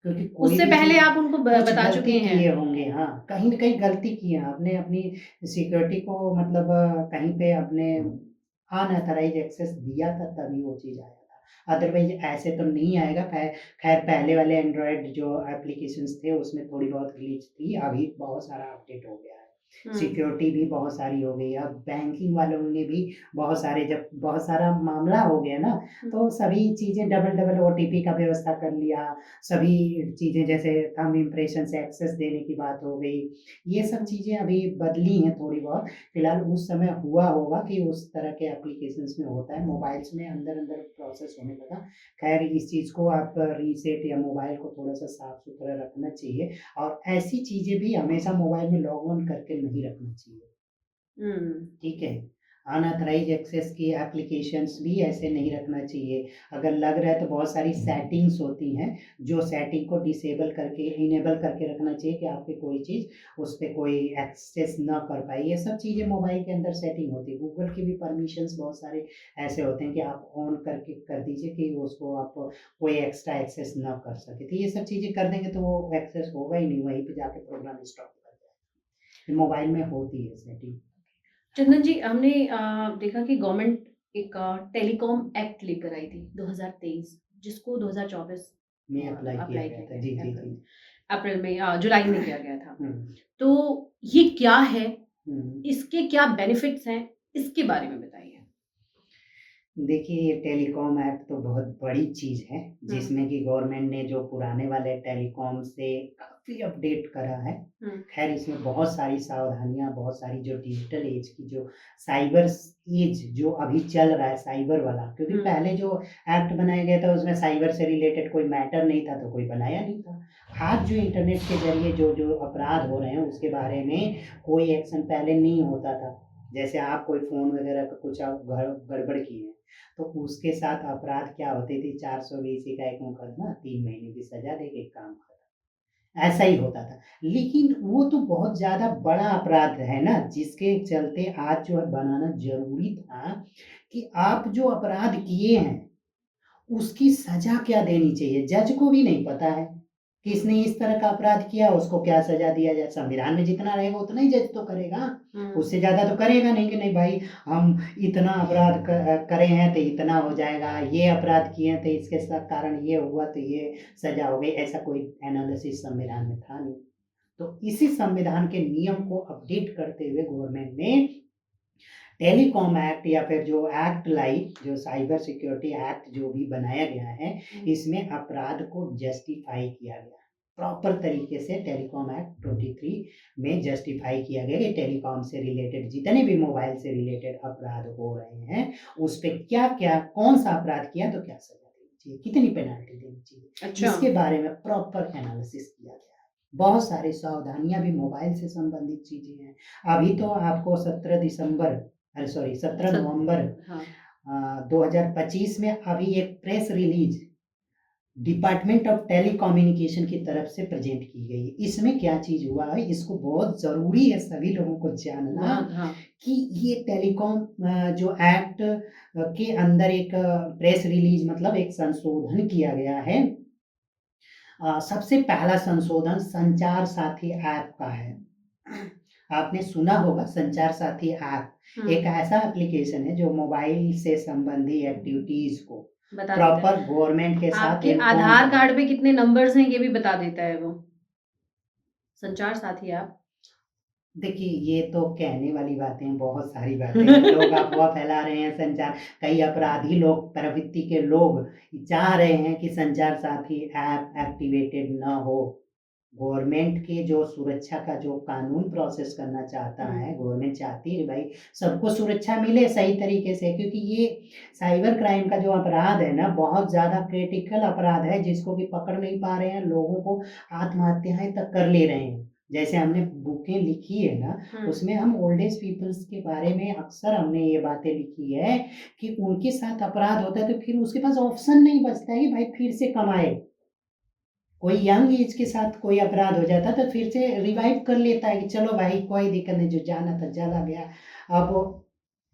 A: क्योंकि कोई
B: उससे
A: भी
B: पहले
A: चीज़
B: आप उनको
A: कुछ
B: बता चुके
A: गलती
B: हैं।
A: किए होंगे, हाँ, कहीं न कहीं गलती की है आपने, अपनी सिक्योरिटी को मतलब कहीं पे आपने अनऑथराइज़ एक्सेस दिया था तभी वो चीज़ आया था। अदरवाइज़ ऐसे तो नहीं आएगा। ख़ैर पहले वाले एंड्रॉयड जो एप्लीकेशंस थे उसमें थोड़ी बहुत ग्लिच थी, अभी बहुत सारा अपडेट हो गया है।
B: हुँ,
A: सिक्योरिटी भी बहुत सारी हो गई है। अब बैंकिंग वालों ने भी बहुत सारे, जब बहुत सारा मामला हो गया ना,
B: हुँ,
A: तो सभी चीज़ें डबल-डबल ओटीपी का व्यवस्था कर लिया। सभी चीज़ें जैसे थंब इम्प्रेशन से एक्सेस देने की बात हो गई। ये सब चीज़ें अभी बदली हैं थोड़ी बहुत। फिलहाल उस समय हुआ होगा कि उस तरह के एप्लीकेशंस में होता है, मोबाइल्स में अंदर-अंदर प्रोसेस होने लगा। ख़ैर इस चीज़ को आप रीसेट या मोबाइल को थोड़ा-सा साफ-सुथरा रखना चाहिए, और ऐसी चीज़ें भी हमेशा मोबाइल में लॉग ऑन करके नहीं रखना चाहिए।
B: हुँ।
A: ठीक है? अनऑथराइज़्ड एक्सेस की एप्लीकेशंस भी ऐसे नहीं रखना चाहिए। अगर लग रहा है तो बहुत सारी सेटिंग्स होती हैं, जो सेटिंग को डिसेबल करके इनेबल करके रखना चाहिए कि आपकी कोई चीज़ उस पे कोई एक्सेस ना कर पाए। ये सब चीज़ें मोबाइल के अंदर सेटिंग होती है। गूगल की भी परमिशंस बहुत सारे ऐसे होते हैं कि आप ऑन करके कर दीजिए कि उसको आप कोई एक्स्ट्रा एक्सेस ना कर सके। तो ये सब चीज़ें कर देंगे तो वो एक्सेस होगा ही नहीं, वहीं पे जाके प्रोग्राम स्टॉप कर जाएगा। ये मोबाइल में होती है सेटिंग।
B: चंदन जी, हमने देखा कि गवर्नमेंट एक टेलीकॉम एक्ट लेकर आई थी 2023, जिसको 2024
A: में अप्लाई किया
B: अप्लाई
A: गया
B: किया
A: था।
B: गया
A: जी, जी,
B: अप्रैल
A: जी।
B: में। जुलाई में किया गया था।
A: हुँ।
B: तो ये क्या है,
A: हुँ।
B: इसके क्या बेनिफिट्स हैं, इसके बारे में बताइए।
A: देखिए, ये टेलीकॉम एक्ट तो बहुत बड़ी चीज़ है,
B: हुँ,
A: जिसमें कि गवर्नमेंट ने जो पुराने वाले टेलीकॉम से काफ़ी अपडेट करा है।
B: हुँ,
A: ख़ैर इसमें बहुत सारी सावधानियाँ, बहुत सारी जो डिजिटल ऐज की जो साइबर स ऐज जो अभी चल रहा है साइबर वाला, क्योंकि
B: हुँ,
A: पहले जो एक्ट बनाया गया था उसमें साइबर से रिलेटेड कोई मैटर नहीं था, तो कोई बनाया नहीं था। आज जो इंटरनेट के ज़रिए जो अपराध हो रहे हैं उसके बारे में कोई एक्शन पहले नहीं होता था। जैसे आप कोई फ़ोन वग़ैरह का कुछ आप गड़बड़ किए हैं, तो उसके साथ अपराध क्या होते थे 420 का एक मुकदमा 3 महीने की सज़ा देके काम खत्म, ऐसा ही होता था। लेकिन वो तो बहुत ज़्यादा बड़ा अपराध है ना, जिसके चलते आज जो है बनाना ज़रूरी था कि आप जो अपराध किए हैं, उसकी सज़ा क्या देनी चाहिए। जज को भी नहीं पता है कि इसने इस तरह का अपराध किया, उसको क्या सज़ा दिया जाए। संविधान में जितना रहेगा उतना ही जज तो करेगा,
B: हुँ,
A: उससे ज़्यादा तो करेगा नहीं कि नहीं भाई हम इतना अपराध करे हैं तो इतना हो जाएगा, ये अपराध किए हैं तो इसके कारण ये हुआ तो ये सज़ा हो गई, ऐसा कोई एनालिसिस संविधान में था नहीं। तो इसी संविधान के नियम को अपडेट करते हुए गवर्नमेंट ने टेलीकॉम एक्ट या फिर जो एक्ट लाई, जो साइबर सिक्योरिटी एक्ट जो भी बनाया गया है,
B: हुँ,
A: इसमें अपराध को जस्टिफ़ाई किया गया। प्रॉपर तरीके से टेलीकॉम एक्ट 23 में जस्टिफ़ाई किया गया कि टेलीकॉम से रिलेटेड जितने भी मोबाइल से रिलेटेड अपराध हो रहे हैं, उस पे क्या-क्या कौन-सा अपराध किया तो क्या सज़ा देनी चाहिए, कितनी पेनल्टी देनी चाहिए,
B: अच्छा,
A: इसके बारे में प्रॉपर एनालिसिस किया गया है। बहुत सारी सावधानियाँ भी मोबाइल से संबंधित चीज़ें हैं। अभी तो आपको 17 दिसंबर अरे सॉरी 17
B: सत
A: नवंबर
B: हाँ,
A: 2025 में अभी एक press release department of telecommunication की तरफ से प्रेज़ेंट की गई है। इसमें क्या चीज़ हुआ है, इसको बहुत ज़रूरी है सभी लोगों को जानना
B: बहुत हाँ,
A: कि ये टेलीकॉम जो एक्ट के अंदर एक प्रेस रिलीज़ मतलब एक संशोधन किया गया है। सबसे पहला संशोधन संचार साथी ऐप का है। आपने सुना होगा संचार साथी ऐप,
B: हुँ,
A: एक ऐसा एप्लीकेशन है जो मोबाइल से संबंधी एक्टिविटीज़ को
B: बता देता है।
A: प्रॉपर गवर्नमेंट के साथ
B: आपके
A: इन्फॉर्म
B: आधार
A: कर
B: कार्ड पे कितने नंबर्स हैं, ये भी बता देता है वो, संचार साथी ऐप।
A: देखिए, ये तो कहने वाली बातें हैं, बहुत सारी बातें हैं। लोग अफ़वाह फैला रहे हैं संचार कई अपराधी लोग प्रवृत्ति के लोग चाह रहे हैं कि संचार साथी ऐप एक्टिवेटेड ना हो। गवर्नमेंट के जो सुरक्षा का जो कानून प्रोसेस करना चाहता
B: हुँ,
A: है, गवर्नमेंट चाहती है कि भाई सबको सुरक्षा मिले सही तरीके से क्योंकि ये साइबर क्राइम का जो अपराध है ना, बहुत ज़्यादा क्रिटिकल अपराध है जिसको कि पकड़ नहीं पा रहे हैं, लोगों को आत्महत्याएँ तक कर ले रहे हैं। जैसे हमने बुकें लिखी है ना,
B: हुँ,
A: उसमें हम ओल्ड एज पीपल्स के बारे में अक्सर हमने ये बातें लिखी है कि उनके साथ अपराध होता है तो फिर उसके पास ऑप्शन नहीं बचता है कि भाई फिर से कमाए। कोई यंग एज के साथ कोई अपराध हो जाता है तो फिर से रिवाइव कर लेता है कि चलो भाई कोई दिक्कत नहीं, जो जाना था चला गया। अब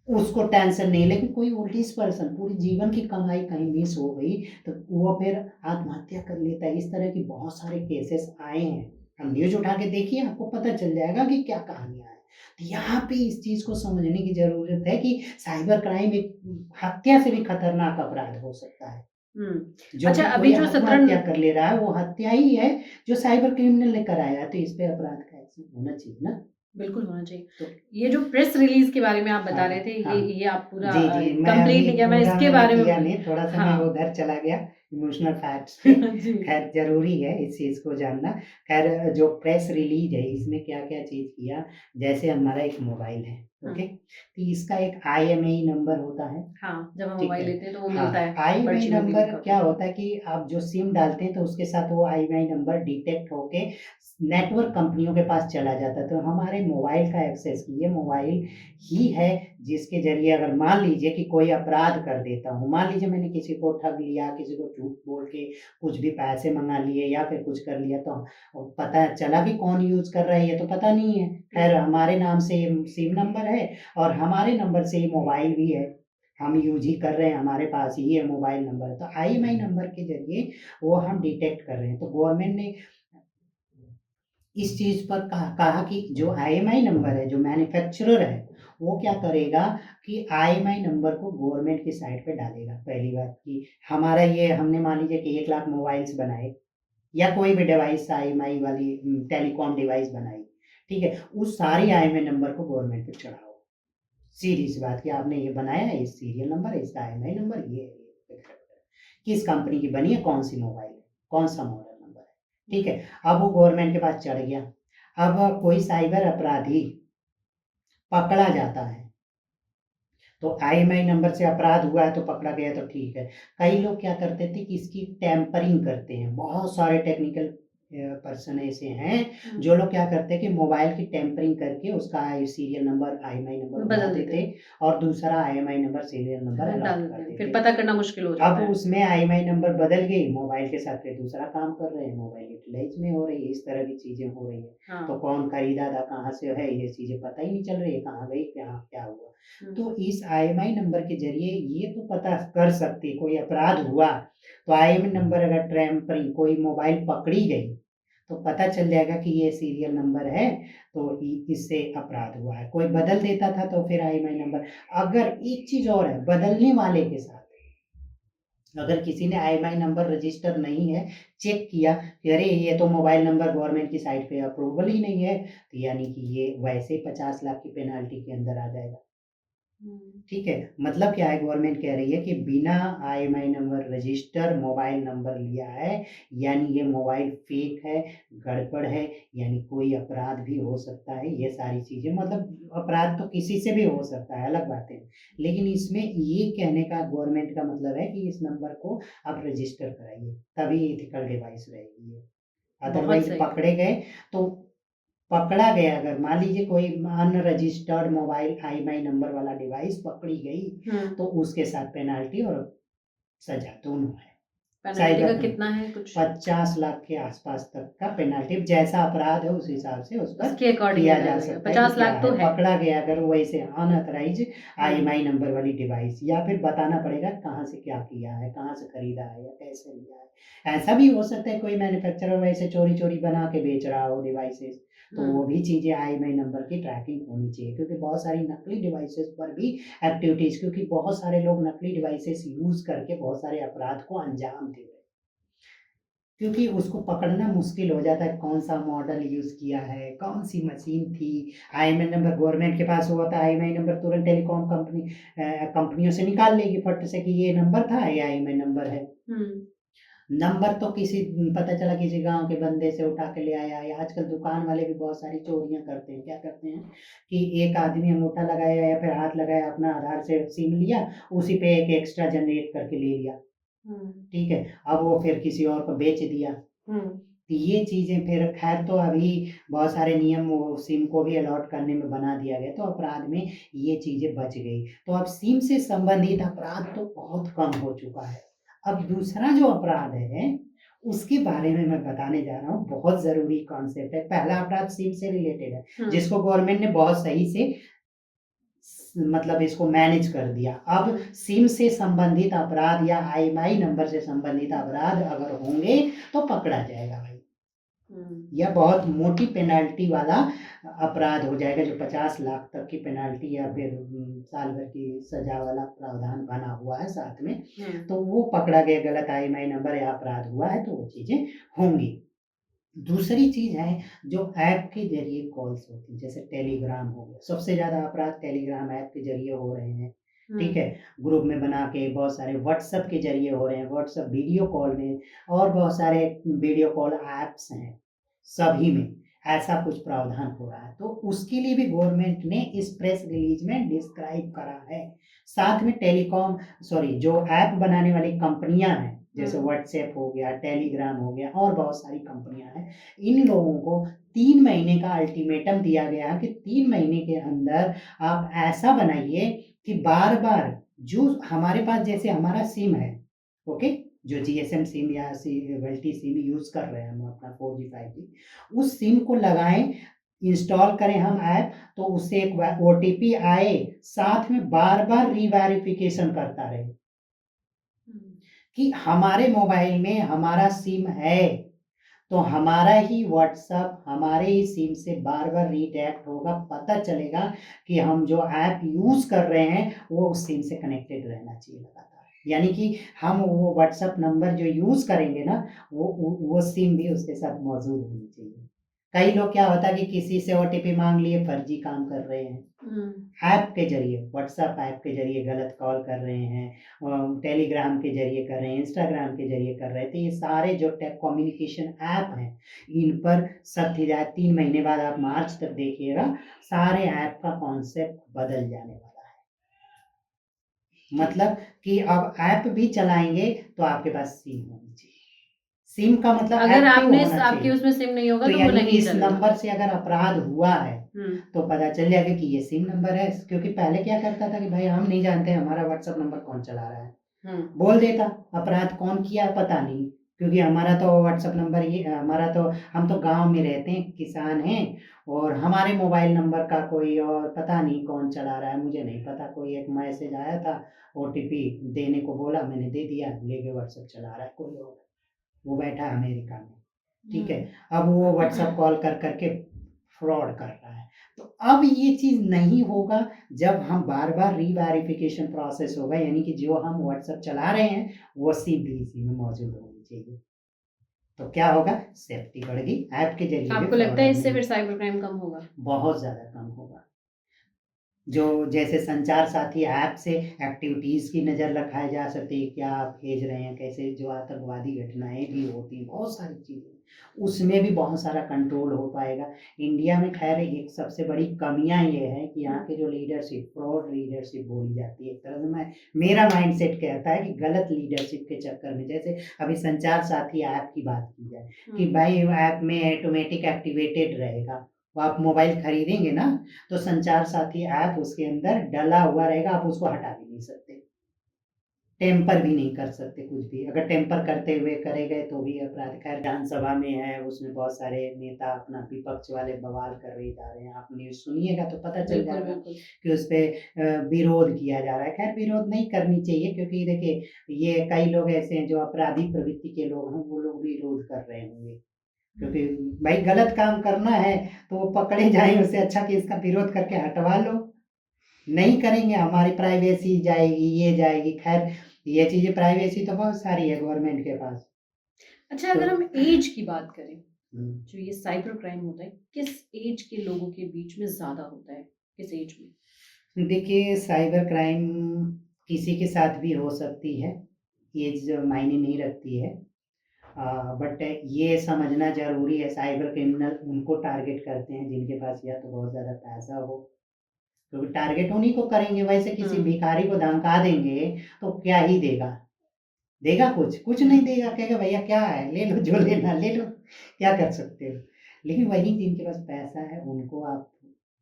A: उसको टेंशन नहीं, लेकिन कोई ओल्ड एज पर्सन पूरी जीवन की कमाई कहीं मिस हो गई तो वो फिर आत्महत्या कर लेता है। इस तरह की बहुत सारे केसेस आए हैं। हम न्यूज़ उठा के देखिए आपको पता चल जाएगा कि क्या कहानियाँ हैं। तो यहाँ पे इस चीज़ को समझने की ज़रूरत है कि साइबर क्राइम एक हत्या से भी खतरनाक अपराध हो सकता है।
B: हुँ।
A: जो
B: अच्छा,
A: कि
B: अभी
A: कोई
B: जो 17
A: आत्महत्या कर ले रहा है, वो हत्या ही है, जो साइबर क्रिमिनल ने कराया है, तो इस पे अपराध का एक्शन होना चाहिए ना।
B: बिल्कुल होना चाहिए।
A: तो
B: ये जो प्रेस रिलीज़ के बारे में आप बता
A: हाँ,
B: रहे थे,
A: हाँ।
B: ये आप पूरा
A: जी, जी, मैं
B: कंप्लीट
A: अभी
B: नहीं किया, मैं
A: पूरा
B: इसके
A: मैंने
B: बारे
A: किया
B: में
A: नहीं, थोड़ा-सा मैं
B: हाँ।
A: उधर चला गया इमोशनल फैक्ट्स पे।
B: जी।
A: ख़ैर ज़रूरी है इस चीज़ को जानना। ख़ैर जो प्रेस रिलीज़ है, इसमें क्या-क्या चीज़ किया, जैसे हमारा एक मोबाइल है,
B: हाँ,
A: ओके? तो इसका एक आईएमईआई नंबर होता है,
B: हाँ, जब हम
A: ठीक
B: मोबाइल
A: है?
B: लेते हैं तो वो मिलता
A: हाँ,
B: है,
A: आईएमईआई
B: पर्ची में भी
A: नंबर
B: लिखा होता
A: क्या
B: है।
A: होता है कि आप जो सिम डालते हैं, तो उसके साथ वो आईएमईआई नंबर डिटेक्ट होके नेटवर्क कंपनियों के पास चला जाता है। तो हमारे मोबाइल का एक्सेस ये मोबाइल ही है जिसके ज़रिए अगर मान लीजिए कि कोई अपराध कर देता हूँ, मान लीजिए मैंने किसी को ठग लिया, किसी को झूठ बोल के कुछ भी पैसे मँगा लिए या फिर कुछ कर लिया तो पता चला कि कौन यूज़ कर रहा है ये तो पता नहीं है। ख़ैर
B: हुँ,
A: हमारे नाम से ये सिम नंबर है और हमारे नंबर से ये मोबाइल भी है। हम यूज़ ही कर रहे हैं, हमारे पास ही ये मोबाइल नंबर है। तो आईएमईआई नंबर के ज़रिए वो हम डिटेक्ट कर रहे हैं। तो गवर्नमेंट ने इस चीज़ पर कहा कि जो आईएमईआई नंबर है, जो मैन्युफैक्चरर है, वो क्या करेगा कि आईएमईआई नंबर को गवर्नमेंट की साइट पे डालेगा। पहली बात कि हमारा ये हमने मान लीजिए कि 1 लाख मोबाइल्स बनाए या कोई भी डिवाइस आईएमईआई वाली टेलीकॉम डिवाइस बनाई, ठीक है? उस सारी आईएमईआई नंबर को गवर्नमेंट पे चढ़ाओ। सीधी सी बात कि आपने ये बनाया है, ये सीरियल नंबर है, इसका आईएमईआई नंबर ये है, किस कंपनी की बनी है, कौन-सी मोबाइल है, कौन-सा मॉडल नंबर है, ठीक है? अब वो गवर्नमेंट के पास चढ़ गया। अब कोई साइबर अपराधी पकड़ा जाता है, तो आईएमईआई नंबर से अपराध हुआ है तो पकड़ा गया तो ठीक है। कई लोग क्या करते थे कि इसकी टैम्परिंग करते हैं। बहुत सारे टेक्निकल पर्सन ऐसे हैं जो लोग क्या करते हैं कि मोबाइल की टैम्परिंग करके उसका सीरियल नंबर, आईएमईआई नंबर बदल
B: बदल देते
A: देते और दूसरा आईएमईआई नंबर, सीरियल नंबर
B: डाल
A: अलॉट
B: देते
A: कर
B: हैं, फिर
A: देते।
B: पता करना मुश्किल हो जाता
A: अब
B: है।
A: उसमें आईएमईआई नंबर बदल गई, मोबाइल के साथ फिर दूसरा काम कर रहे हैं, मोबाइल यूटिलाइज में हो रही है, इस तरह की चीज़ें हो रही हैं।
B: हाँ।
A: तो कौन खरीदा था, कहाँ से है, ये चीज़ें पता ही नहीं चल रही है, कहाँ गई, क्या क्या हुआ। तो इस आईएमईआई नंबर के ज़रिए ये तो पता कर सकती, कोई अपराध हुआ, तो आईएमईआई नंबर अगर टैम्परिंग कोई मोबाइल पकड़ी गई, तो पता चल जाएगा कि ये सीरियल नंबर है, तो इससे अपराध हुआ है। कोई बदल देता था तो फिर आईएमईआई नंबर, अगर एक चीज़ और है, बदलने वाले के साथ अगर किसी ने आईएमईआई नंबर रजिस्टर नहीं है, चेक किया कि अरे ये तो मोबाइल नंबर गवर्नमेंट की साइट पे अप्रूवल ही नहीं है, तो यानी कि ये वैसे ही 50 लाख की पेनल्टी के अंदर आ जाएगा। ठीक है? मतलब क्या है, गवर्नमेंट कह रही है कि बिना IMEI number register mobile number लिया है, यानी ये मोबाइल फेक है, गड़बड़ है, यानी कोई अपराध भी हो सकता है, ये सारी चीज़ें, मतलब अपराध तो किसी से भी हो सकता है, अलग बात है। लेकिन इसमें ये कहने का गवर्नमेंट का मतलब है कि इस नंबर को आप रजिस्टर कराइए, तभी एथिकल डिवाइस रहेगी ये।
B: बहुत
A: अदरवाइज़
B: सही।
A: पकड़े गए तो पकड़ा गया, अगर मान लीजिए कोई अनरजिस्टर्ड मोबाइल आईएमईआई नंबर वाला डिवाइस पकड़ी गई, तो उसके साथ पेनल्टी और सज़ा दोनों है।
B: पेनल्टी का
A: साइबर
B: कितना है कुछ?
A: 50 लाख के आसपास तक का पेनल्टी, जैसा अपराध है उस हिसाब से उस पर
B: उसके अकॉर्डिंग
A: किया
B: लगाया
A: जा
B: जाएगा।
A: सकता है कि
B: 50
A: क्या
B: लाख तो
A: है,
B: है।
A: पकड़ा गया अगर वैसे अनऑथराइज्ड आईएमईआई नंबर वाली डिवाइस, या फिर बताना पड़ेगा कहाँ से क्या किया है, कहाँ से खरीदा है या कैसे लिया है। ऐसा भी हो सकता है कोई मैन्युफैक्चरर वैसे चोरी-चोरी बना के बेच रहा हो डिवाइसेज़, तो वो भी चीज़ें आईएमईआई नंबर की ट्रैकिंग होनी चाहिए, क्योंकि बहुत सारी नकली डिवाइसेज़ पर भी एक्टिविटीज़, क्योंकि बहुत सारे लोग नकली डिवाइसेज़ यूज़ करके बहुत सारे अपराध को अंजाम दे रहे हैं। क्योंकि उसको पकड़ना मुश्किल हो जाता है, कौन-सा मॉडल यूज़ किया है, कौन-सी मशीन थी, आईएमईआई नंबर गवर्नमेंट के पास हुआ था, आईएमईआई नंबर तुरंत टेलीकॉम कंपनियों से निकाल लेगी फट से कि ये नंबर था, ये आईएमईआई नंबर है। नंबर तो किसी, पता चला किसी गाँव के बंदे से उठा के ले आया, या आजकल दुकान वाले भी बहुत सारी चोरियाँ करते हैं। क्या करते हैं कि एक आदमी अंगूठा लगाया या फिर हाथ लगाया, अपना आधार से सिम लिया, उसी पे एक एक्स्ट्रा जनरेट करके ले लिया। ठीक है? अब वो फिर किसी और को बेच दिया। तो ये चीज़ें फिर ख़ैर तो अभी बहुत सारे नियम वो सिम को भी अलॉट करने में बना दिया गया, तो अपराध में ये चीज़ें बच गई। तो अब सिम से संबंधित अपराध तो बहुत कम हो चुका है। अब दूसरा जो अपराध है, उसके बारे में मैं बताने जा रहा हूँ, बहुत ज़रूरी कॉन्सेप्ट है। पहला अपराध सिम से रिलेटेड है, जिसको गवर्नमेंट ने बहुत सही से मतलब इसको मैनेज कर दिया। अब सिम से संबंधित अपराध या आईएमईआई नंबर से संबंधित अपराध अगर होंगे, तो पकड़ा जाएगा भाई। या बहुत मोटी पेनल्टी वाला अपराध हो जाएगा, जो 50 लाख तक की पेनल्टी या फिर साल भर की सज़ा वाला प्रावधान बना हुआ है साथ में, तो वो पकड़ा गया, गलत आईएमईआई नंबर या अपराध हुआ है, तो वो चीज़ें होंगी। दूसरी चीज़ है, जो ऐप के ज़रिए कॉल्स होती हैं, जैसे टेलीग्राम हो गया, सबसे ज़्यादा अपराध टेलीग्राम ऐप के ज़रिए हो रहे हैं, ठीक है? ग्रुप में बना के बहुत सारे व्हाट्सएप के ज़रिए हो रहे हैं, व्हाट्सएप वीडियो कॉल में, और बहुत सारे वीडियो कॉल ऐप्स हैं, सभी में ऐसा कुछ प्रावधान हो रहा है। तो उसके लिए भी गवर्नमेंट ने इस प्रेस रिलीज़ में डिस्क्राइब करा है। साथ में जो ऐप बनाने वाली कंपनियाँ हैं, जैसे व्हाट्सएप हो गया, टेलीग्राम हो गया, और बहुत सारी कंपनियाँ हैं, इन लोगों को 3 महीने का अल्टीमेटम दिया गया है कि 3 महीने के अंदर आप ऐसा बनाइए कि बार-बार जो हमारे पास, जैसे हमारा सिम है, ओके? जो जीएसएम सिम या वोल्टी सिम यूज़ कर रहे हैं हम अपना 4G 5G, उस सिम को लगाएँ, इंस्टॉल करें हम ऐप, तो उससे एक ओटीपी आए, साथ में बार-बार री-वेरिफ़िकेशन करता रहे कि हमारे मोबाइल में हमारा सिम है, तो हमारा ही व्हाट्सएप हमारे ही सिम से बार-बार रीडायरेक्ट होगा, पता चलेगा कि हम जो ऐप यूज़ कर रहे हैं, वो उस सिम से कनेक्टेड रहना चाहिए लगातार। यानी कि हम वो व्हाट्सएप नंबर जो यूज़ करेंगे ना, वो सिम भी उसके साथ मौजूद होनी चाहिए। कई लोग क्या होता है कि किसी से ओटीपी मांग लिए, फर्जी काम कर रहे हैं। ऐप के जरिए, व्हाट्सएप ऐप के जरिए गलत कॉल कर रहे हैं, टेलीग्राम के जरिए कर रहे हैं, इंस्टाग्राम के जरिए कर रहे हैं। तो ये सारे जो टेक कम्युनिकेशन ऐप हैं, इन पर सख्त हिदायत 3 महीने बाद आप मार्च तक देखिएगा, सारे ऐप का कॉन्सेप्ट बदल जाने वाला है। मतलब कि अब ऐप भी चलाएँगे तो आपके पास सिम होनी चाहिए। सिम का मतलब
B: अगर
A: एक्टिव
B: आपने
A: होना
B: आपके
A: चाहिए।
B: उसमें सिम नहीं होगा
A: तो
B: तो वो
A: यानी
B: नहीं
A: इस
B: चलेगा।
A: नंबर से अगर अपराध हुआ है,
B: हुँ।
A: तो पता चल जाएगा कि ये सिम नंबर है। क्योंकि पहले क्या करता था कि भाई हम नहीं जानते हमारा व्हाट्सएप नंबर कौन चला रहा है। बोल देता, अपराध कौन किया पता नहीं, क्योंकि हमारा तो व्हाट्सएप नंबर ये हमारा तो हम तो गाँव में रहते हैं, किसान हैं, और हमारे मोबाइल नंबर का कोई और पता नहीं कौन चला रहा है, मुझे नहीं पता। कोई एक मैसेज आया था, ओटीपी देने को बोला, मैंने दे दिया, लेके व्हाट्सएप चला रहा है कोई और। वो बैठा है अमेरिका में, ठीक है? अब वो व्हाट्सएप कॉल कर करके फ्रॉड कर रहा है। तो अब ये चीज़ नहीं होगा जब हम बार-बार री-वेरिफ़िकेशन प्रोसेस होगा, यानी कि जो हम व्हाट्सएप चला रहे हैं, वो सिम भी इसी में मौजूद होनी चाहिए। तो क्या होगा? सेफ्टी बढ़ेगी, ऐप के ज़रिए भी
B: आपको
A: फ्रॉड
B: लगता है इससे
A: नहीं
B: फिर साइबर क्राइम कम होगा?
A: बहुत ज़्यादा कम होगा। जो जैसे संचार साथी ऐप से एक्टिविटीज़ की नज़र रखाई जा सकती है, क्या आप भेज रहे हैं, कैसे जो आतंकवादी घटनाएँ भी होती हैं, बहुत सारी चीज़ें, उसमें भी बहुत सारा कंट्रोल हो पाएगा। इंडिया में ख़ैर एक सबसे बड़ी कमियाँ ये है कि यहाँ के जो लीडरशिप, फ्रॉड लीडरशिप बोली जाती है। एक तरह से मेरा माइंडसेट कहता है कि गलत लीडरशिप के चक्कर में, जैसे अभी संचार साथी ऐप की बात की जाए कि भाई ऐप में ऑटोमेटिक एक्टिवेटेड रहेगा। वो आप मोबाइल खरीदेंगे ना, तो संचार साथी ऐप उसके अंदर डला हुआ रहेगा, आप उसको हटा भी नहीं सकते। टेम्पर भी नहीं कर सकते कुछ भी। अगर टेम्पर करते हुए करे गए तो भी अपराध। खैर विधानसभा में है, उसमें बहुत सारे नेता अपना विपक्ष वाले बवाल कर रहे जा रहे हैं। आप न्यूज़ सुनिएगा तो पता चल
B: बिल्कुल,
A: जाएगा
B: बिल्कुल।
A: कि उसपे विरोध किया जा रहा है। खैर विरोध नहीं करनी चाहिए, क्योंकि देखिए ये कई लोग ऐसे हैं जो अपराधी प्रवृत्ति के लोग हैं, वो लोग भी विरोध कर रहे होंगे। क्योंकि भाई गलत काम करना है तो वो पकड़े जाएँ, उससे अच्छा कि इसका विरोध करके हटवा लो। नहीं करेंगे, हमारी प्राइवेसी जाएगी, ये जाएगी। खैर ये चीज़ें, प्राइवेसी तो बहुत सारी है गवर्नमेंट के पास।
B: अच्छा,
A: तो
B: अगर हम ऐज की बात करें,
A: हुँ।
B: जो ये साइबर क्राइम होता है, किस ऐज के लोगों के बीच में ज़्यादा होता है? किस ऐज में?
A: देखिए साइबर क्राइम किसी के साथ भी हो सकती है, ऐज मायने नहीं रखती है। बट ये समझना ज़रूरी है, साइबर क्रिमिनल उनको टारगेट करते हैं जिनके पास या तो बहुत ज़्यादा पैसा हो, क्योंकि टारगेट उन्हीं को करेंगे। वैसे किसी भिखारी को धमका देंगे तो क्या ही देगा? देगा कुछ? कुछ नहीं देगा, कहेगा भैया क्या है? ले लो जो लेना ले लो, क्या कर सकते हो? लेकिन वही जिनके पास पैसा है उनको आप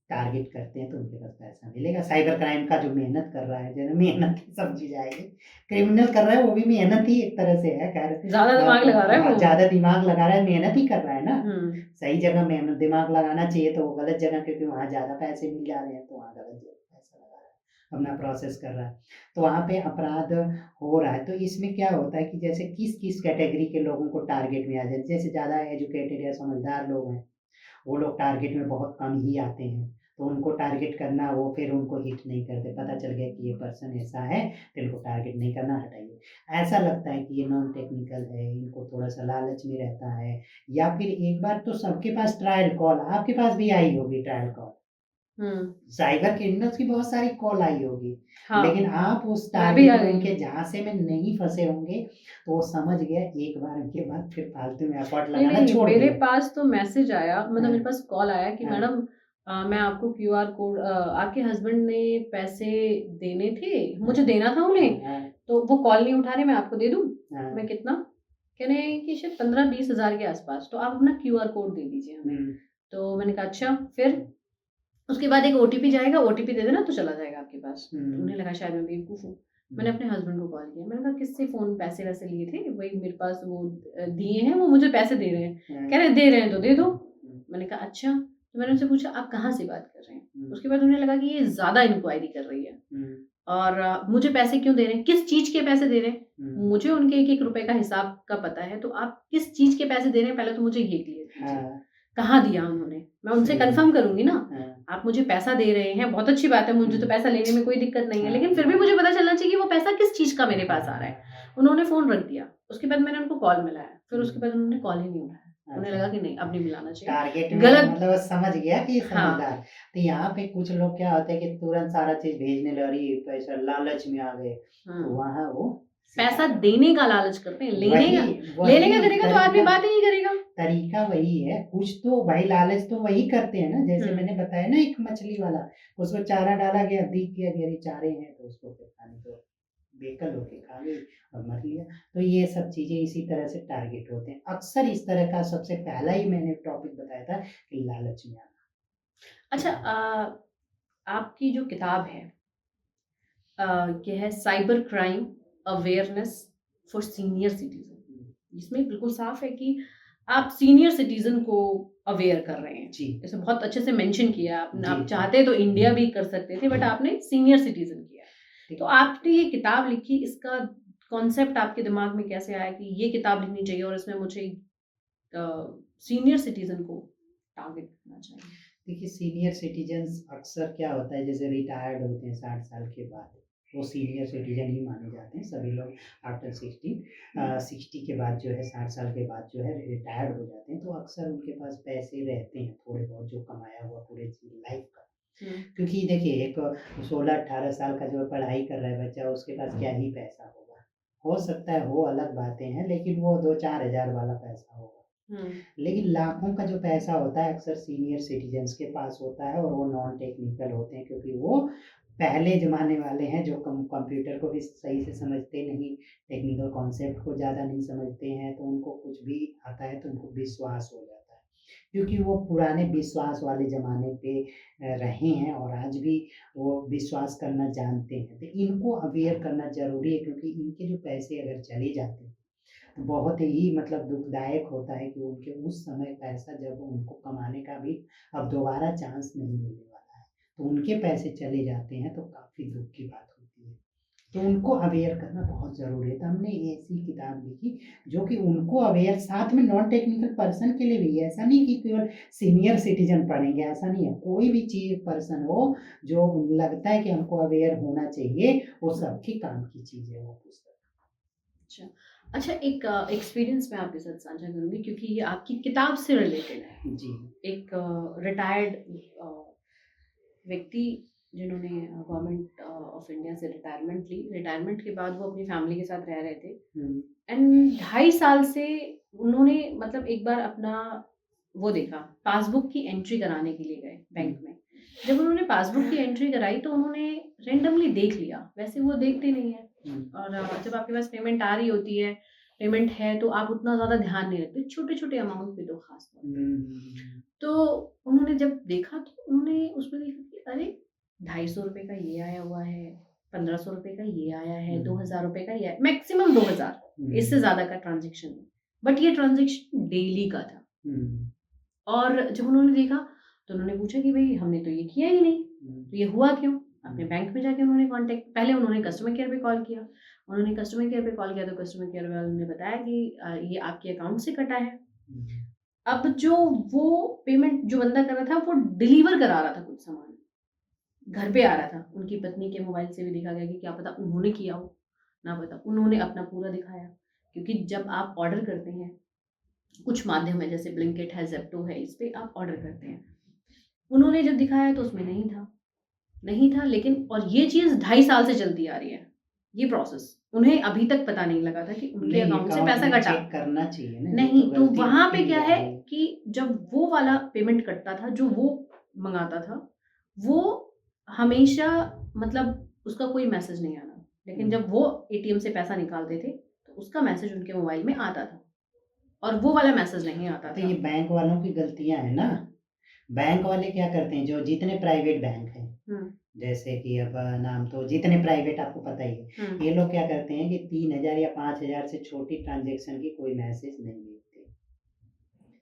A: टारगेट करते हैं तो उनके पास पैसा मिलेगा। साइबर क्राइम का जो मेहनत कर रहा है, जो मेहनत की समझी जाएगी। क्रिमिनल कर रहा है वो भी मेहनत ही एक तरह से है। खैर
B: ज़्यादा दिमाग लगा रहा है
A: हाँ,
B: वो।
A: ज़्यादा दिमाग लगा रहा है, मेहनत ही कर रहा है ना।
B: हुँ।
A: सही जगह मेहनत दिमाग लगाना चाहिए, तो वो गलत जगह, क्योंकि वहाँ ज़्यादा पैसे मिल जा रहे हैं तो वहाँ गलत जगह पैसा लगा रहा है, अपना प्रोसेस कर रहा है। तो वहाँ पे अपराध हो रहा है। तो इसमें क्या होता है कि जैसे किस-किस कैटेगरी के लोगों को टारगेट में आ जाए, जैसे ज़्यादा एजुकेटेड या समझदार लोग हैं, वो लोग टारगेट में बहुत कम ही आते हैं। तो उनको टारगेट करना, वो फिर उनको हिट नहीं करते। पता चल गया कि ये पर्सन ऐसा है, तो इनको टारगेट नहीं करना, हटाइए। ऐसा लगता है कि ये नॉन टेक्निकल है, इनको थोड़ा-सा लालच में रहता है, या फिर एक बार तो सबके पास ट्रायल कॉल, आपके पास भी आई होगी ट्रायल कॉल।
B: हुँ।
A: साइबर क्रिमिनल्स की बहुत सारी कॉल आई होगी,
B: हाँ,
A: लेकिन आप उस
B: मैं भी आ
A: टारगेट में,
B: गई
A: उनके
B: हूँ।
A: झांसे में नहीं फँसे होंगे, तो वो समझ गया एक बार के बाद, फिर फालतू में एफर्ट
B: नहीं,
A: लगाना
B: नहीं,
A: छोड़
B: मेरे
A: दिया।
B: पास तो मैसेज आया, मतलब
A: हाँ,
B: मेरे पास कॉल आया कि
A: हाँ,
B: मैडम मैं आपको क्यूआर कोड आपके हस्बैंड ने पैसे देने थे,
A: हाँ,
B: मुझे देना था उन्हें,
A: हाँ,
B: तो वो कॉल नहीं उठा रहे, मैं आपको दे दूँ?
A: हाँ,
B: मैं कितना? कह रहे हैं कि शायद 15-20 हज़ार के आस-पास, तो आप अपना क्यूआर कोड दे दीजिए हमें।
A: हुँ,
B: तो मैंने कहा अच्छा, फिर? उसके बाद एक ओटीपी जाएगा, ओटीपी दे देना तो चला जाएगा आपके पास। तो उन्हें
A: हुँ,
B: लगा शायद मैं बेवकूफ़ हूँ। मैंने अपने हस्बैंड को कॉल किया। मैंने कहा किससे फ़ोन पैसे-वैसे लिए थे? वही मेरे पास वो दिए हैं, वो मुझे पैसे दे रहे हैं।
A: हाँ,
B: कह रहे हैं दे रहे हैं तो दे दो।
A: हुँ,
B: मैंने कहा अच्छा। तो मैंने उनसे पूछा आप कहाँ से बात कर रहे हैं?
A: हुँ,
B: उसके बाद उन्हें लगा कि ये ज़्यादा इंक्वायरी कर रही है
A: हुँ,
B: और मुझे पैसे क्यों दे रहे हैं? किस चीज़ के पैसे दे रहे हैं?
A: हुँ,
B: मुझे उनके एक-एक रुपए का हिसाब का पता है, तो आप किस चीज़ के पैसे दे रहे हैं पहले तो मुझे ये क्लियर कीजिए।
A: हाँ,
B: कहाँ दिया उन्होंने? मैं उनसे
A: सही बात।
B: कन्फर्म करूँगी ना।
A: हाँ,
B: आप मुझे पैसा दे रहे हैं, बहुत अच्छी बात है, मुझे तो
A: हुँ,
B: पैसा लेने में कोई दिक्कत नहीं है,
A: हाँ,
B: लेकिन फिर भी मुझे पता चलना चाहिए कि वो पैसा किस चीज़ का मेरे पास आ रहा है।
A: हाँ,
B: उन्होंने फ़ोन रख दिया, उसके बाद मैंने उनको कॉल मिलाया, फिर उसके
A: हुँ,
B: बाद उन्होंने कॉल ही नहीं उठाया। उन्हें
A: अच्छा।
B: लगा कि नहीं अब नहीं मिलाना चाहिए।
A: टारगेट में
B: गलत
A: मतलब वो समझ गया कि ये
B: हाँ,
A: समझदार। तो यहाँ पे कुछ लोग क्या होते हैं कि तुरंत सारा चीज़ भेजने लगे, अरे पैसा लालच में आ गए, तो
B: हुँ।
A: वहाँ वो
B: पैसा
A: शिकार होते
B: देने का लालच करते हैं,
A: हैं।
B: लेने का लेने का
A: वही
B: करेगा तो आदमी
A: तरीका
B: बात ही नहीं करेगा।
A: तरीका वही है। कुछ तो भाई लालच तो वही करते हैं ना, जैसे
B: हुँ,
A: मैंने बताया ना एक मछली वाला, उसको चारा डाला गया, दिख गया कि अरे चारे हैं, तो उसको फिर पानी तो बेकल होके खा गई और मर लिया। तो ये सब चीज़ें इसी तरह से टारगेट होते हैं। अक्सर इस तरह का सबसे पहला ही मैंने टॉपिक बताया था कि लालच में आना।
B: अच्छा आपकी जो किताब है ये है cyber crime awareness for senior citizen. इसमें बिल्कुल साफ है कि आप सीनियर सिटीजन को अवेयर कर रहे हैं।
A: जी,
B: इसे बहुत अच्छे से मेंशन किया आपने।
A: जी,
B: आप
A: जी।
B: चाहते तो इंडिया भी कर सकते थे बट आपने सीनियर सिटीजन किया है।
A: ठीक।
B: तो आपने ये किताब लिखी, इसका कॉन्सेप्ट आपके दिमाग में कैसे आया कि ये किताब लिखनी चाहिए और इसमें मुझे सीनियर सिटीजन को टारगेट करना चाहिए?
A: देखिए सीनियर सिटीजन्स अक्सर क्या होता है, जैसे रिटायर्ड होते हैं 60 साल के बाद, वो सीनियर सिटीजन ही माने जाते हैं। सभी लोग आफ्टर 60 के बाद जो है 60 साल के बाद जो है रिटायर्ड हो जाते हैं, तो अक्सर उनके पास पैसे रहते हैं थोड़े बहुत जो कमाया हुआ पूरे लाइफ का।
B: हुँ,
A: क्योंकि देखिए एक 16-18 साल का जो पढ़ाई कर रहा है बच्चा, उसके पास क्या ही पैसा होगा। हो सकता है वो अलग बातें हैं, लेकिन वो 2-4 हज़ार वाला पैसा होगा।
B: हुँ,
A: लेकिन लाखों का जो पैसा होता है अक्सर सीनियर सिटीजन्स के पास होता है, और वो नॉन टेक्निकल होते हैं क्योंकि वो पहले ज़माने वाले हैं जो कंप्यूटर को भी सही से समझते नहीं, टेक्निकल कॉन्सेप्ट को ज़्यादा नहीं समझते हैं, तो उनको कुछ भी आता है तो उनको विश्वास हो जाता है। क्योंकि वो पुराने विश्वास वाले ज़माने पे रहे हैं और आज भी वो विश्वास करना जानते हैं। तो इनको अवेयर करना ज़रूरी है, क्योंकि इनके जो पैसे अगर चले जाते हैं बहुत ही मतलब दुखदायक होता है कि उनके उस समय पैसा जब उनको कमाने का भी अब दोबारा चांस नहीं मिलने वाला है। तो उनके पैसे चले जाते हैं तो काफ़ी दुःख की बात होती है। तो उनको अवेयर करना बहुत ज़रूरी है। तो हमने ऐसी किताब लिखी जो कि उनको अवेयर, साथ में नॉन टेक्निकल पर्सन के लिए भी है। ऐसा नहीं कि केवल सीनियर सिटीज़न पढ़ेंगे, ऐसा नहीं है। कोई भी चीज़ पर्सन हो जो लगता है कि हमको अवेयर होना चाहिए, वो
B: हुँ।
A: सबके काम की चीज़ है वो पुस्तक।
B: अच्छा। अच्छा एक एक्सपीरियंस मैं आपके साथ साझा करूँगी क्योंकि ये आपकी किताब से रिलेटेड है।
A: जी।
B: एक रिटायर्ड व्यक्ति जिन्होंने गवर्नमेंट ऑफ इंडिया से रिटायरमेंट ली। रिटायरमेंट के बाद वो अपनी फैमिली के साथ रह रहे थे
A: हुँ।
B: एंड 2.5 साल से उन्होंने मतलब एक बार अपना वो देखा, पासबुक की एंट्री कराने के लिए गए
A: हुँ।
B: बैंक में। जब उन्होंने पासबुक की एंट्री कराई तो उन्होंने रैंडमली देख लिया, वैसे वो देखते नहीं है।
A: हुँ।
B: और जब आपके पास पेमेंट आ रही होती है, पेमेंट है तो आप उतना ज़्यादा ध्यान नहीं रखते, छोटे-छोटे अमाउंट पे तो ख़ास तौर पे।
A: हुँ।
B: तो उन्होंने जब देखा तो उन्होंने उसमें देखा कि अरे! ₹250 का ये आया हुआ है, ₹1500 का ये आया है,
A: हुँ।
B: ₹2000 का ये आया, मैक्सिमम 2000 इससे ज़्यादा का ट्रांज़ैक्शन नहीं। बट ये ट्रांज़ैक्शन डेली का था।
A: हुँ।
B: और जब उन्होंने देखा तो उन्होंने पूछा कि भई हमने तो ये किया ही नहीं, तो ये हुआ क्यों? अपने बैंक में जाके उन्होंने कॉन्टैक्ट, पहले उन्होंने कस्टमर केयर पे कॉल किया। उन्होंने कस्टमर केयर पे कॉल किया तो कस्टमर केयर वालों ने बताया कि ये आपके अकाउंट से कटा है।
A: हुँ।
B: अब जो वो पेमेंट जो बंदा कर रहा था वो डिलीवर करा रहा था कुछ सामान, घर पे आ रहा था। उनकी पत्नी के मोबाइल से भी देखा गया कि क्या पता उन्होंने किया हो, ना पता। उन्होंने अपना पूरा दिखाया क्योंकि जब आप ऑर्डर करते हैं, कुछ माध्यम है जैसे ब्लिंकिट है, ज़ेप्टो है, इस पे आप ऑर्डर करते हैं। उन्होंने जब दिखाया तो उसमें नहीं था लेकिन और ये चीज़ 2.5 साल से चलती आ रही है, ये प्रोसेस। उन्हें अभी तक पता नहीं लगा था कि उनके
A: नहीं,
B: अकाउंट से
A: अकाउंट
B: पैसा
A: में
B: कटा।
A: चेक करना चाहिए ना, ये
B: नहीं,
A: तो
B: तो
A: गलती
B: वहाँ
A: उनकी
B: पे
A: भी
B: क्या
A: आ
B: है
A: रही है।
B: कि जब वो वाला पेमेंट कटता था, जो वो मँगाता था, वो हमेशा मतलब उसका कोई मैसेज नहीं आना। लेकिन
A: हुँ।
B: जब वो एटीएम से पैसा निकालते थे, तो उसका मैसेज उनके मोबाइल में आता था और वो वाला मैसेज नहीं आता
A: तो
B: था।
A: ये बैंक वालों की गलतियाँ हैं ना। बैंक वाले क्या करते हैं, जो जितने प्राइवेट बैंक हैं,
B: हुँ,
A: जैसे कि अब नाम तो जितने प्राइवेट आपको पता ही है,
B: हुँ।
A: ये लोग क्या करते हैं कि 3000 या 5000 से छोटी ट्रांज़ैक्शन की कोई मैसेज नहीं भेजते।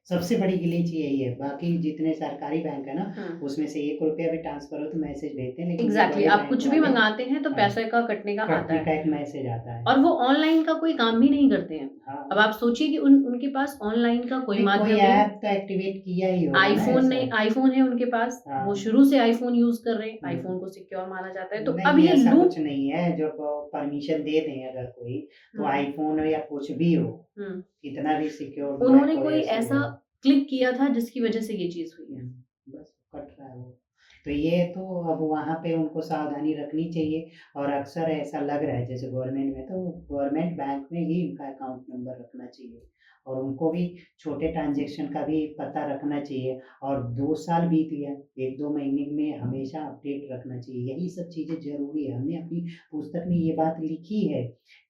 A: सबसे बड़ी ग्लिच यही है, बाकी जितने सरकारी बैंक है ना,
B: हुँ।
A: उसमें से ₹1 भी ट्रांसफ़र हो तो मैसेज भेजते हैं, लेकिन जो
B: एग्ज़ैक्टली
A: बड़े
B: आप
A: बैंक
B: कुछ भी
A: वाले
B: मँगाते हैं तो
A: हाँ,
B: पैसे का कटने का आता
A: कटने
B: है
A: का एक मैसेज आता है।
B: और वो ऑनलाइन का कोई काम भी नहीं करते हैं।
A: हाँ,
B: अब आप सोचिए कि उनके पास ऑनलाइन का कोई
A: नहीं कोई
B: माध्यम नहीं।
A: ऐप तो एक्टिवेट किया ही होगा ना
B: आईफ़ोन
A: ऐसा।
B: नहीं, आईफ़ोन है उनके पास, वो
A: हाँ।
B: शुरू से आईफ़ोन यूज़ कर रहे हैं,
A: हुँ।
B: आईफ़ोन को सिक्योर माना जाता है। तो अब
A: नहीं,
B: ये
A: ऐसा कुछ
B: लूप
A: नहीं है, जब परमिशन दे दें अगर कोई, तो
B: हुँ,
A: आईफ़ोन हो या कुछ भी हो,
B: हुँ।
A: कितना भी सिक्योर ना
B: उन्होंने
A: कोई
B: कोई
A: इश्यू
B: ऐसा
A: हो।
B: क्लिक किया था जिसकी वजह से ये चीज़ हुई है।
A: बस कट रहा है वो। तो ये तो अब वहाँ पे उनको सावधानी रखनी चाहिए और अक्सर ऐसा लग रहा है जैसे गवर्नमेंट में तो गवर्नमेंट बैंक में ही इनका अकाउंट नंबर रखना चाहिए और उनको भी छोटे ट्रांज़ैक्शन का भी पता रखना चाहिए और 2 साल बीत गया, 1-2 महीने में हमेशा अपडेट रखना चाहिए। यही सब चीज़ें ज़रूरी है। हमने अपनी पुस्तक में ये बात लिखी है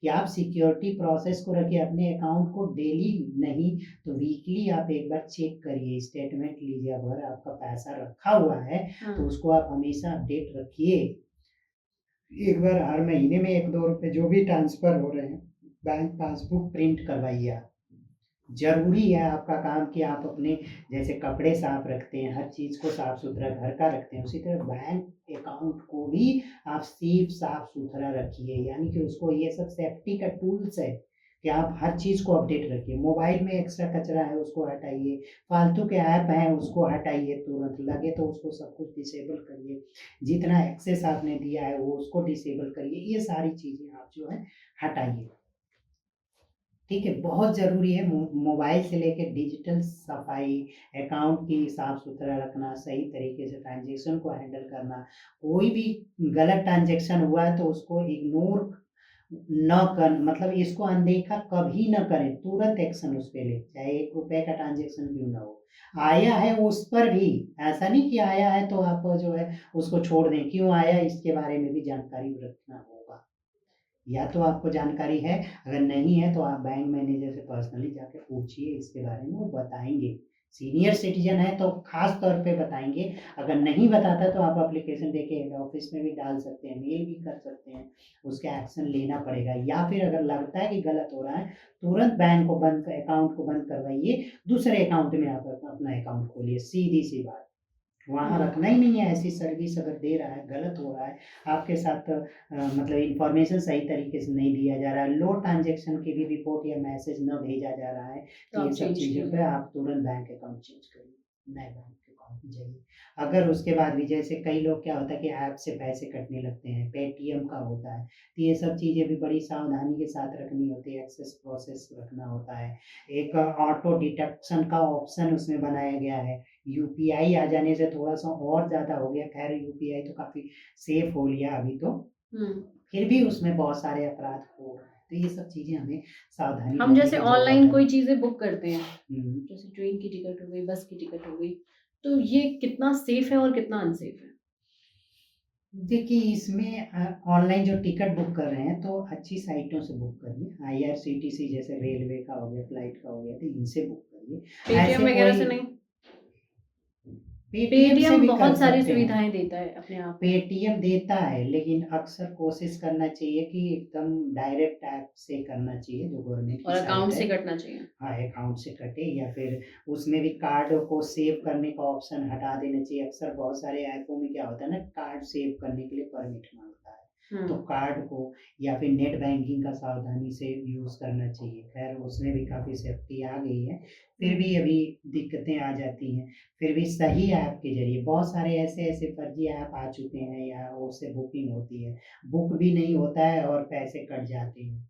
A: कि आप सिक्योरिटी प्रोसेस को रखिए, अपने अकाउंट को डेली नहीं तो वीकली आप एक बार चेक करिए, स्टेटमेंट लीजिए। अगर आपका पैसा रखा हुआ है तो
B: हाँ।
A: उसको आप हमेशा अपडेट रखिए। एक बार हर महीने में 1-2 रुपए जो भी ट्रांसफ़र हो रहे हैं, बैंक पासबुक प्रिंट करवाइए आप। ज़रूरी है आपका काम कि आप अपने जैसे कपड़े साफ रखते हैं, हर चीज़ को साफ-सुथरा घर का रखते हैं, उसी तरह बैंक अकाउंट को भी आप सिर्फ़ साफ-सुथरा रखिए। यानी कि उसको ये सब सेफ्टी का टूल्स है कि आप हर चीज़ को अपडेट रखिए। मोबाइल में एक्स्ट्रा कचरा है उसको हटाइए, फालतू के ऐप हैं उसको हटाइए तुरंत, लगे तो उसको सब कुछ डिसेबल करिए। जितना एक्सेस आपने दिया है वो उसको डिसेबल करिए। ये सारी चीज़ें आप जो है हटाइए। ठीक है, बहुत ज़रूरी है मोबाइल से लेके डिजिटल सफाई, अकाउंट की साफ-सुथरा रखना, सही तरीके से ट्रांज़ैक्शन को हैंडल करना। कोई भी गलत ट्रांज़ैक्शन हुआ है तो उसको इग्नोर ना कर मतलब इसको अनदेखा कभी ना करें, तुरंत एक्शन उस पे लें, चाहे ₹1 का ट्रांज़ैक्शन क्यों ना हो। आया है उस पर भी, ऐसा नहीं कि आया है तो आप जो है उसको छोड़ दें, क्यों आया इसके बारे में भी जानकारी रखना होगा। या तो आपको जानकारी है, अगर नहीं है तो आप बैंक मैनेजर से पर्सनली जाके पूछिए इसके बारे में, वो बताएँगे। सीनियर सिटीज़न है तो ख़ास तौर पे बताएँगे, अगर नहीं बताता तो आप एप्लीकेशन देके हेड ऑफ़िस में भी डाल सकते हैं, मेल भी कर सकते हैं, उसका एक्शन लेना पड़ेगा। या फिर अगर लगता है कि गलत हो रहा है, तुरंत बैंक को बंद अकाउंट को बंद करवाइए, दूसरे अकाउंट में आप अपना अकाउंट खोलिए, सीधी-सी बात। वहाँ
B: हुँ।
A: रखना ही नहीं है, ऐसी सर्विस अगर दे रहा है, गलत हो रहा है, आपके साथ मतलब इन्फॉर्मेशन सही तरीके से नहीं दिया जा रहा है, लो ट्रांज़ैक्शन की भी रिपोर्ट या मैसेज ना भेजा जा रहा है,
B: तो
A: तो ये
B: आप
A: सब
B: चेंज
A: चीज़ों पे
B: कीजिए।
A: आप तुरंत बैंक अकाउंट चेंज करिए, नए बैंक अकाउंट में जाइए। अगर उसके बाद भी जैसे कई लोग क्या होता है कि ऐप से पैसे कटने लगते हैं, पेटीएम का होता है, तो ये सब चीज़ें भी बड़ी सावधानी के साथ रखनी होती है, एक्सेस प्रोसेस रखना होता है। एक ऑटो डिटेक्शन का ऑप्शन उसमें बनाया गया है। यूपीआई आ जाने से थोड़ा-सा और ज़्यादा हो गया, ख़ैर यूपीआई तो काफ़ी सेफ़ हो लिया अभी तो,
B: हुँ।
A: फिर भी उसमें बहुत सारे अपराध हो रहे हैं। तो ये सब चीज़ें हमें सावधानी
B: हम
A: रहने
B: जैसे
A: की
B: ऑनलाइन
A: ज़रूरत है।
B: कोई चीज़ें बुक करते हैं,
A: हुँ।
B: जैसे ट्रेन की टिकट हो गई, बस की टिकट हो गई, तो ये कितना सेफ़ है और कितना अनसेफ़ है?
A: देखिए इसमें ऑनलाइन जो टिकट बुक कर रहे हैं तो अच्छी साइटों से बुक करिए, आईआरसीटीसी जैसे रेलवे का हो गया, फ्लाइट का हो गया, तो इनसे बुक करिए।
B: पेटीएम
A: ऐसे
B: वगैरह
A: कोई
B: से नहीं?
A: पेटीएम से
B: पेटीएम
A: भी कर
B: बहुत सारी
A: सकते हैं।
B: सुविधाएँ देता है अपने आप में।
A: पेटीएम देता है, लेकिन अक्सर कोशिश करना चाहिए कि एकदम डायरेक्ट ऐप से करना चाहिए जो गवर्नमेंट की
B: और
A: साइट
B: अकाउंट
A: है।
B: से कटना चाहिए।
A: हाँ, अकाउंट से कटे या फिर उसमें भी कार्ड को सेव करने का ऑप्शन हटा देना चाहिए। अक्सर बहुत सारे ऐपों में क्या होता है ना, कार्ड सेव करने के लिए परमिट माँगता है।
B: हुँ।
A: तो कार्ड को या फिर नेट बैंकिंग का सावधानी से यूज़ करना चाहिए। ख़ैर उसमें भी काफ़ी सेफ्टी आ गई है, फिर
B: हुँ।
A: भी अभी दिक्कतें आ जाती हैं। फिर भी सही ऐप के ज़रिए बहुत सारे ऐसे-ऐसे फर्जी ऐप आ चुके हैं या उससे बुकिंग होती है। बुक भी नहीं होता है और पैसे कट जाते हैं।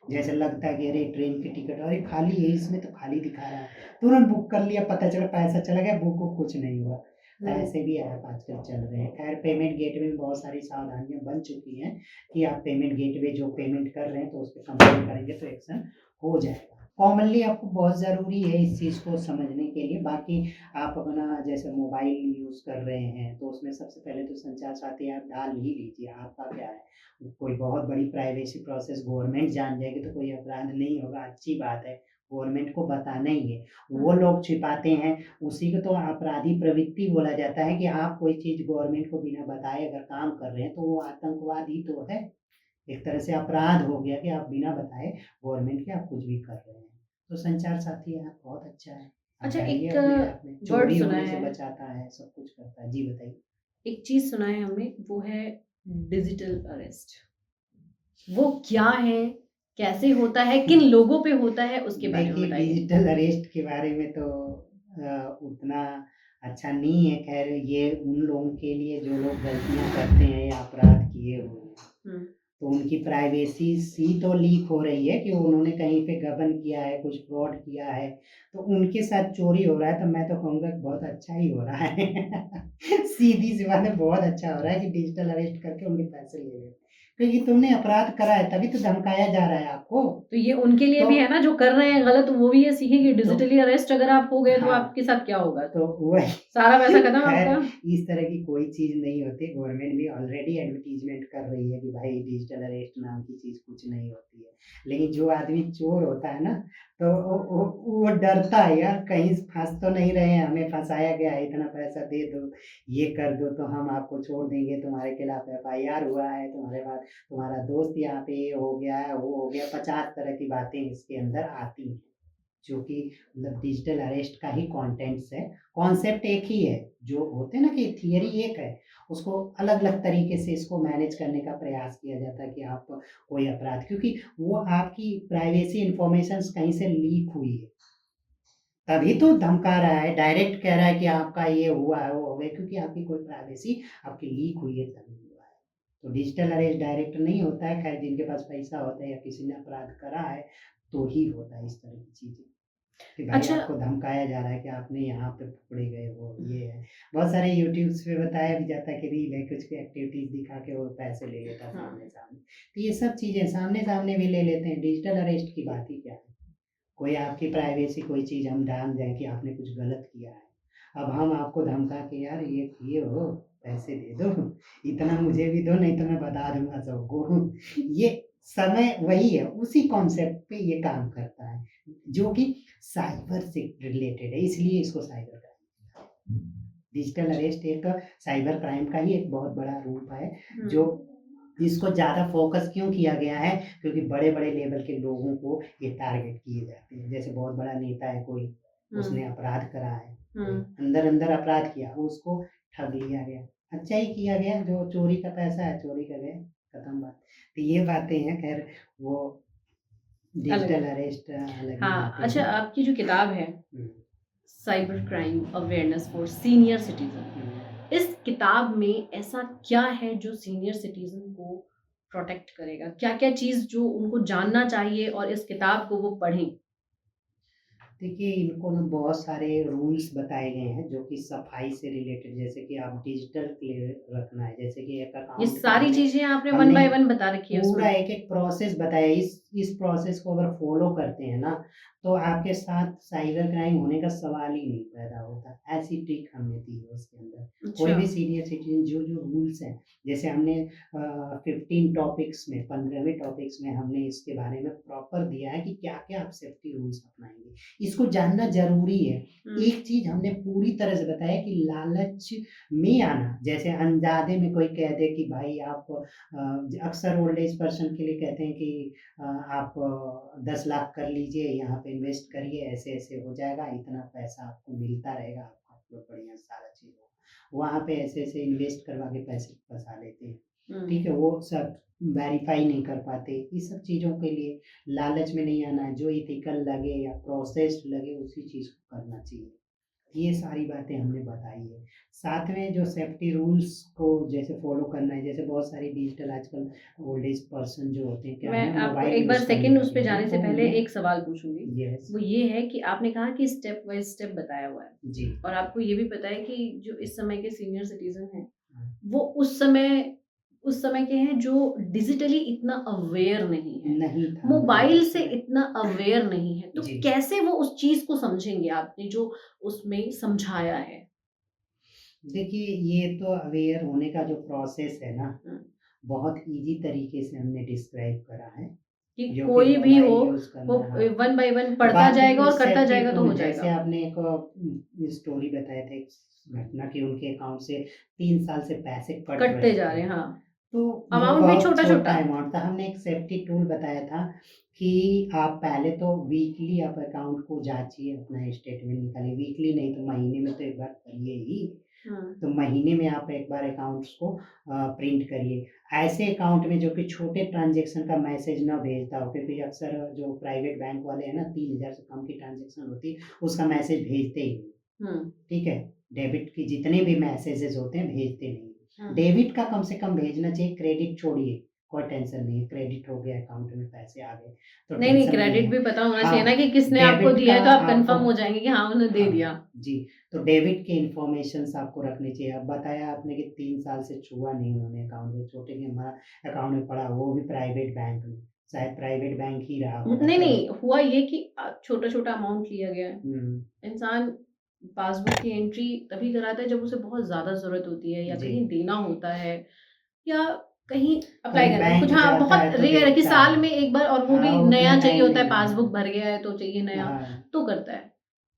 A: जैसे लगता है कि अरे ट्रेन की टिकट अरे खाली है, इसमें तो खाली दिखा रहा है। तुरंत बुक कर लिया, पता चला पैसा चला गया, बुक-वुक कुछ नहीं हुआ। तो
B: हुँ।
A: ऐसे भी ऐप आजकल चल रहे हैं। खैर पेमेंट गेटवे में बहुत सारी सावधानियाँ बन चुकी हैं कि आप पेमेंट गेटवे जो पेमेंट कर रहे हैं तो उसपे कंप्लेन करेंगे तो एक्शन हो जाएगा। कॉमनली आपको बहुत ज़रूरी है इस चीज़ को समझने के लिए। बाकी आप अपना जैसे मोबाइल यूज़ कर रहे हैं तो उसमें सबसे पहले तो संचार साथी आप डाल ही लीजिए। आपका क्या है, कोई बहुत बड़ी प्राइवेसी प्रोसेस गवर्नमेंट जान जाएगी तो कोई अपराध नहीं होगा, अच्छी बात है। गवर्नमेंट को बताना ही है। वो
B: हुँ।
A: लोग छिपाते हैं, उसी को तो आपराधी प्रवृत्ति बोला जाता है कि आप कोई चीज़ गवर्नमेंट को बिना बताए अगर काम कर रहे हैं तो वो आतंकवाद ही तो है। एक तरह से अपराध हो गया कि आप बिना बताए गवर्नमेंट के आप कुछ भी कर रहे हैं। तो संचार साथी ऐप बहुत अच्छा है। आप
B: अच्छा
A: डालिए
B: एक
A: अपने ऐप में,
B: वर्ड
A: चोरी
B: सुना
A: होने से
B: है,
A: बचाता है, सब कुछ करता है। जी बताइए?
B: एक चीज़ सुना है हमने, वो है डिजिटल अरेस्ट। वो क्या है? कैसे होता है? किन लोगों पे होता है? उसके बारे में
A: देखिए,
B: बताइए।
A: डिजिटल अरेस्ट के बारे में तो उतना अच्छा नहीं है, ख़ैर ये उन लोगों के लिए जो लोग गलतियाँ करते हैं या अपराध किए हुए हैं।
B: हुँ।
A: तो उनकी प्राइवेसी सी तो लीक हो रही है कि उन्होंने कहीं पे गबन किया है, कुछ फ्रॉड किया है, तो उनके साथ चोरी हो रहा है, तो मैं तो कहूँगा कि बहुत अच्छा ही हो रहा है। सीधी-सी बात है, बहुत अच्छा हो रहा है कि डिजिटल अरेस्ट करके उनके पैसे ले रहे हैं। क्योंकि तुमने अपराध करा है, तभी तो धमकाया जा रहा है आपको।
B: तो ये उनके लिए
A: तो
B: भी है ना, जो कर रहे हैं गलत, वो भी ये सीखें कि
A: तो
B: डिजिटली अरेस्ट अगर आप हो गए तो
A: हाँ,
B: आपके साथ क्या होगा?
A: तो वही
B: सारा पैसा खत्म
A: खैर
B: आपका।
A: इस तरह की कोई चीज़ नहीं होती। गवर्नमेंट भी ऑलरेडी एडवर्टाइज़मेंट कर रही है कि भाई डिजिटल अरेस्ट नाम की चीज़ कुछ नहीं होती है। लेकिन जो आदमी चोर होता है ना, तो वो डरता है यार, कहीं फँस तो नहीं रहे हैं, हमें फँसाया गया है, इतना पैसा दे दो, ये कर दो तो हम आपको छोड़ देंगे, तुम्हारे खिलाफ एफआईआर हुआ है, तुम्हारे बाद तुम्हारा दोस्त यहाँ पे ये हो गया है, वो हो गया, 50 तरह की बातें इसके अंदर आती हैं। जो कि मतलब डिजिटल अरेस्ट का ही कॉन्टेंट्स है। कॉन्सेप्ट एक ही है, जो होते हैं ना कि थियरी एक है, उसको अलग-अलग तरीके से इसको मैनेज करने का प्रयास किया जाता है कि आप कोई अपराध, क्योंकि वो आपकी प्राइवेसी इन्फॉर्मेशंस कहीं से लीक हुई है, तभी तो धमका रहा है, डायरेक्ट कह रहा है कि आपका ये हुआ है, वो हो गया, क्योंकि आपकी कोई प्राइवेसी आपकी लीक हुई है तभी हुआ है। तो डिजिटल अरेस्ट डायरेक्ट नहीं होता है, खैर जिनके पास पैसा होता है या किसी ने अपराध करा है, तो ही होता है इस तरह की चीज़ें। कि भाई
B: अच्छा।
A: आपको धमकाया जा रहा है कि आपने यहाँ पे पकड़े गए हो, ये है। बहुत सारे यूट्यूब्स पे बताया भी जाता है कि रील है, कुछ एक्टिविटीज़ दिखा के वो पैसे ले लेता है
B: हाँ।
A: सामने-सामने। तो ये सब चीज़ें सामने-सामने भी ले लेते हैं, डिजिटल अरेस्ट की बात ही क्या है? कोई आपकी प्राइवेसी कोई चीज़ हम जान जाएँ कि आपने कुछ गलत किया है। अब हम आपको धमका के यार ये किए हो, पैसे दे दो, इतना मुझे भी दो नहीं तो मैं बता दूँगा सबको। ये समय वही है, उसी कॉन्सेप्ट पे ये काम करता है, जो कि साइबर से रिलेटेड है, इसलिए इसको साइबर क्राइम। डिजिटल अरेस्ट एक साइबर क्राइम का ही एक बहुत बड़ा रूप है, जो इसको ज़्यादा फ़ोकस क्यों किया गया है? क्योंकि बड़े-बड़े लेवल के लोगों को ये टारगेट किए जाते हैं। जैसे बहुत बड़ा नेता है कोई, उसने अपराध करा है, अंदर-अंदर अपराध किया, उसको ठग लिया गया। अच्छा ही किया गया, जो चोरी का पैसा है, चोरी कर गए, खत्म बात। तो ये बातें हैं, खैर वो
B: अलग
A: डिजिटल
B: है।
A: अरेस्ट अलग ही
B: हाँ,
A: बातें
B: अच्छा,
A: हैं।
B: आपकी जो किताब है
A: हुँ,
B: cyber crime awareness for senior citizen,
A: हुँ।
B: इस किताब में ऐसा क्या है जो सीनियर सिटीजन को प्रोटेक्ट करेगा? क्या-क्या चीज़ जो उनको जानना चाहिए और इस किताब को वो पढ़ें?
A: देखिए, इनको ना बहुत सारे रूल्स बताए गए हैं जो कि सफाई से रिलेटेड, जैसे कि आप डिजिटल क्लियर रखना है, जैसे कि एक
B: ये
A: अकाउंट का
B: सारी
A: हमने
B: चीज़ें आपने वन
A: हमने
B: बाय वन बता रखी है
A: पूरा
B: उसमें।
A: एक-एक प्रोसेस बताया। इस प्रोसेस को अगर फ़ॉलो करते हैं ना, तो आपके साथ साइबर क्राइम होने का सवाल ही नहीं पैदा होता। ऐसी ट्रिक हमने दी है उसके अंदर। कोई
B: अच्छा।
A: भी सीनियर सिटीज़न जो-जो रूल्स हैं, जैसे हमने 15 टॉपिक्स में 15वें टॉपिक्स में हमने इसके बारे में प्रॉपर दिया है कि क्या-क्या आप सेफ्टी रूल्स अपनाएँगे। इसको जानना ज़रूरी है।
B: हुँ।
A: एक चीज़ हमने पूरी तरह से बताया कि लालच में आना, जैसे अनजाने में कोई कह दे कि भाई आप अक्सर ओल्ड एज पर्सन के लिए कहते हैं कि आप 10 लाख कर लीजिए, यहाँ पे इन्वेस्ट करिए, ऐसे-ऐसे हो जाएगा, इतना पैसा आपको मिलता रहेगा, आपका बढ़िया सारा चीज़ होगा। वहाँ पे ऐसे-ऐसे इन्वेस्ट करवा के पैसे फँसा लेते हैं। ठीक है? वो सब वेरीफ़ाई नहीं कर पाते। इस सब चीज़ों के लिए लालच में नहीं आना है, जो एथिकल लगे या प्रोसेस्ड लगे उसी चीज़ को करना चाहिए। ये सारी बातें हमने बताई है। साथ में जो सेफ्टी रूल्स को जैसे फ़ॉलो करना है, जैसे बहुत सारी डिजिटल आजकल ओल्ड एज पर्सन जो होते हैं, क्या है
B: मैं
A: ना,
B: आपको
A: मोबाइल
B: एक बार
A: यूज़ करने
B: सेकंड उस
A: लगे
B: पे
A: हैं,
B: जाने से
A: तो
B: पहले
A: उन्हें
B: एक सवाल पूछूँगी।
A: यस,
B: वो ये है कि आपने कहा कि स्टेप बाय स्टेप बताया हुआ है
A: जी।
B: और आपको ये भी पता है कि जो इस समय के सीनियर सिटीज़न हैं,
A: हाँ,
B: वो उस समय के हैं जो डिजिटली इतना अवेयर नहीं है,
A: नहीं था, मतलब
B: मोबाइल
A: उस
B: से
A: समय
B: इतना अवेयर नहीं है, तो
A: जी।
B: कैसे वो उस चीज़ को समझेंगे आपने जो उसमें समझाया है?
A: देखिए, ये तो अवेयर होने का जो प्रोसेस है ना,
B: हुँ,
A: बहुत ईज़ी तरीके से हमने डिस्क्राइब करा है,
B: कि
A: जो कि
B: कोई भी हो,
A: मोबाइल यूज़
B: वो
A: करना, हाँ।
B: वन बाय वन पढ़ता
A: बाकी
B: जाएगा
A: कुछ
B: और करता
A: सेफ्टी
B: जाएगा तो
A: टूल,
B: हो
A: जैसे
B: जाएगा।
A: आपने एक स्टोरी बताए थे, घटना कि उनके अकाउंट से 3 साल से पैसे कट
B: कटते
A: रहे
B: जा रहे
A: थे।
B: हैं, हाँ।
A: तो वो
B: अमाउंट भी
A: बहुत छोटा
B: छोटा-छोटा।
A: अमाउंट था। हमने एक सेफ्टी टूल बताया था कि आप पहले तो वीकली आप अकाउंट को जाँचिए, अपना स्टेटमेंट निकालिए। वीकली नहीं तो महीने में तो एक बार करिए ही।
B: हुँ,
A: तो महीने में आप एक बार अकाउंट्स को प्रिंट करिए। ऐसे अकाउंट में जो कि छोटे ट्रांज़ैक्शन का मैसेज ना भेजता हो, क्योंकि अक्सर जो प्राइवेट बैंक वाले हैं ना, 3000 से कम की ट्रांज़ैक्शन होती है, उसका मैसेज भेजते ही नहीं।
B: हुँ,
A: ठीक है? डेबिट की जितने भी मैसेजेज़ होते हैं भेजते नहीं।
B: हुँ,
A: डेबिट का कम से कम भेजना चाहिए, क्रेडिट छोड़िए। कोई टेंशन नहीं है, क्रेडिट हो गया, अकाउंट में पैसे आ गए, तो
B: नहीं, नहीं,
A: टेंशन नहीं
B: क्रेडिट
A: है।
B: भी पता होना चाहिए ना
A: हाँ,
B: कि किसने आपको
A: डेबिट
B: दिया
A: का
B: है, तो आप
A: आपको
B: कंफर्म हो जाएँगे कि हाँ, उन्होंने दे दिया।
A: हाँ, जी, तो डेबिट के इन्फॉर्मेशंस आपको रखनी चाहिए। अब बताया आपने कि 3 साल से छुआ नहीं उन्होंने अकाउंट में, छोटे कि हमारा अकाउंट में पड़ा, वो भी प्राइवेट बैंक में, शायद प्राइवेट बैंक ही रहा होगा
B: नहीं,
A: कभी।
B: नहीं, हुआ ये कि छोटा-छोटा अमाउंट लिया गया है।
A: हुँ,
B: इंसान पासबुक की एंट्री तभी कराता है जब उसे बहुत ज़्यादा ज़रूरत होती है या
A: जी,
B: कहीं देना होता है या कहीं अप्लाई
A: कभी
B: करना है। कुछ
A: बैंक
B: हाँ,
A: जाता
B: बहुत
A: है तो
B: रेयर है कि
A: देखता
B: साल
A: है।
B: में एक बार और वो
A: हाँ,
B: भी
A: उतना
B: नया चाहिए
A: टाइम
B: होता है,
A: नहीं
B: पासबुक
A: है।
B: भर गया है तो चाहिए नया,
A: हाँ,
B: तो करता है।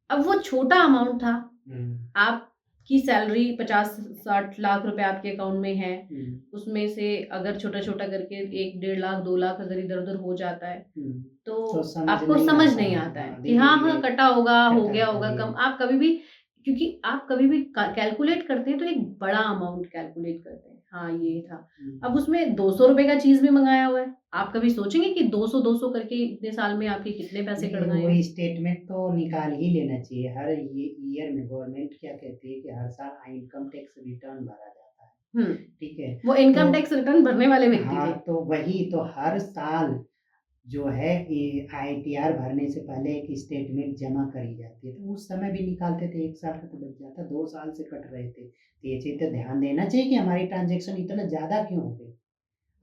B: अब वो छोटा अमाउंट था,
A: हुँ,
B: आपकी सैलरी 50-60 लाख रुपए आपके अकाउंट में है,
A: हुँ,
B: उसमें से अगर छोटा-छोटा करके 1 डेढ़ लाख, 2 लाख अगर इधर-उधर हो जाता है,
A: हुँ,
B: तो
A: तो समझ
B: आपको
A: नहीं
B: समझ
A: आता
B: नहीं
A: है।
B: आता है
A: हाँ,
B: कि हाँ,
A: धीरे-धीरे
B: हाँ, कटा होगा, हो
A: कटा
B: गया
A: है,
B: होगा
A: ये
B: कम। आप कभी भी क्योंकि आप कभी भी कैलकुलेट करते हैं तो एक बड़ा अमाउंट कैलकुलेट करते हैं। हाँ, ये था। अब
A: हुँ।
B: उसमें ₹200 का चीज़ भी मँगाया हुआ है। आप कभी सोचेंगे कि 200-200 करके इतने साल में आपके कितने पैसे कट
A: नहीं,
B: गए हैं?
A: वही स्टेटमेंट तो निकाल ही लेना चाहिए। हर ये ईयर में गवर्नमेंट क्या कहती है कि हर साल इनकम टैक्स रिटर्न भरा जाता है,
B: हुँ,
A: ठीक है?
B: वो इनकम
A: तो
B: टैक्स रिटर्न भरने वाले व्यक्ति थे।
A: हाँ, तो वही तो हर साल जो है ये आईटीआर भरने से पहले एक स्टेटमेंट जमा करी जाती है, तो उस समय भी निकालते थे, 1 साल का तो बच जाता, 2 साल से कट रहे थे। तो ये चीज़ तो ध्यान देना चाहिए कि हमारी ट्रांज़ैक्शन इतना ज़्यादा क्यों हो गई?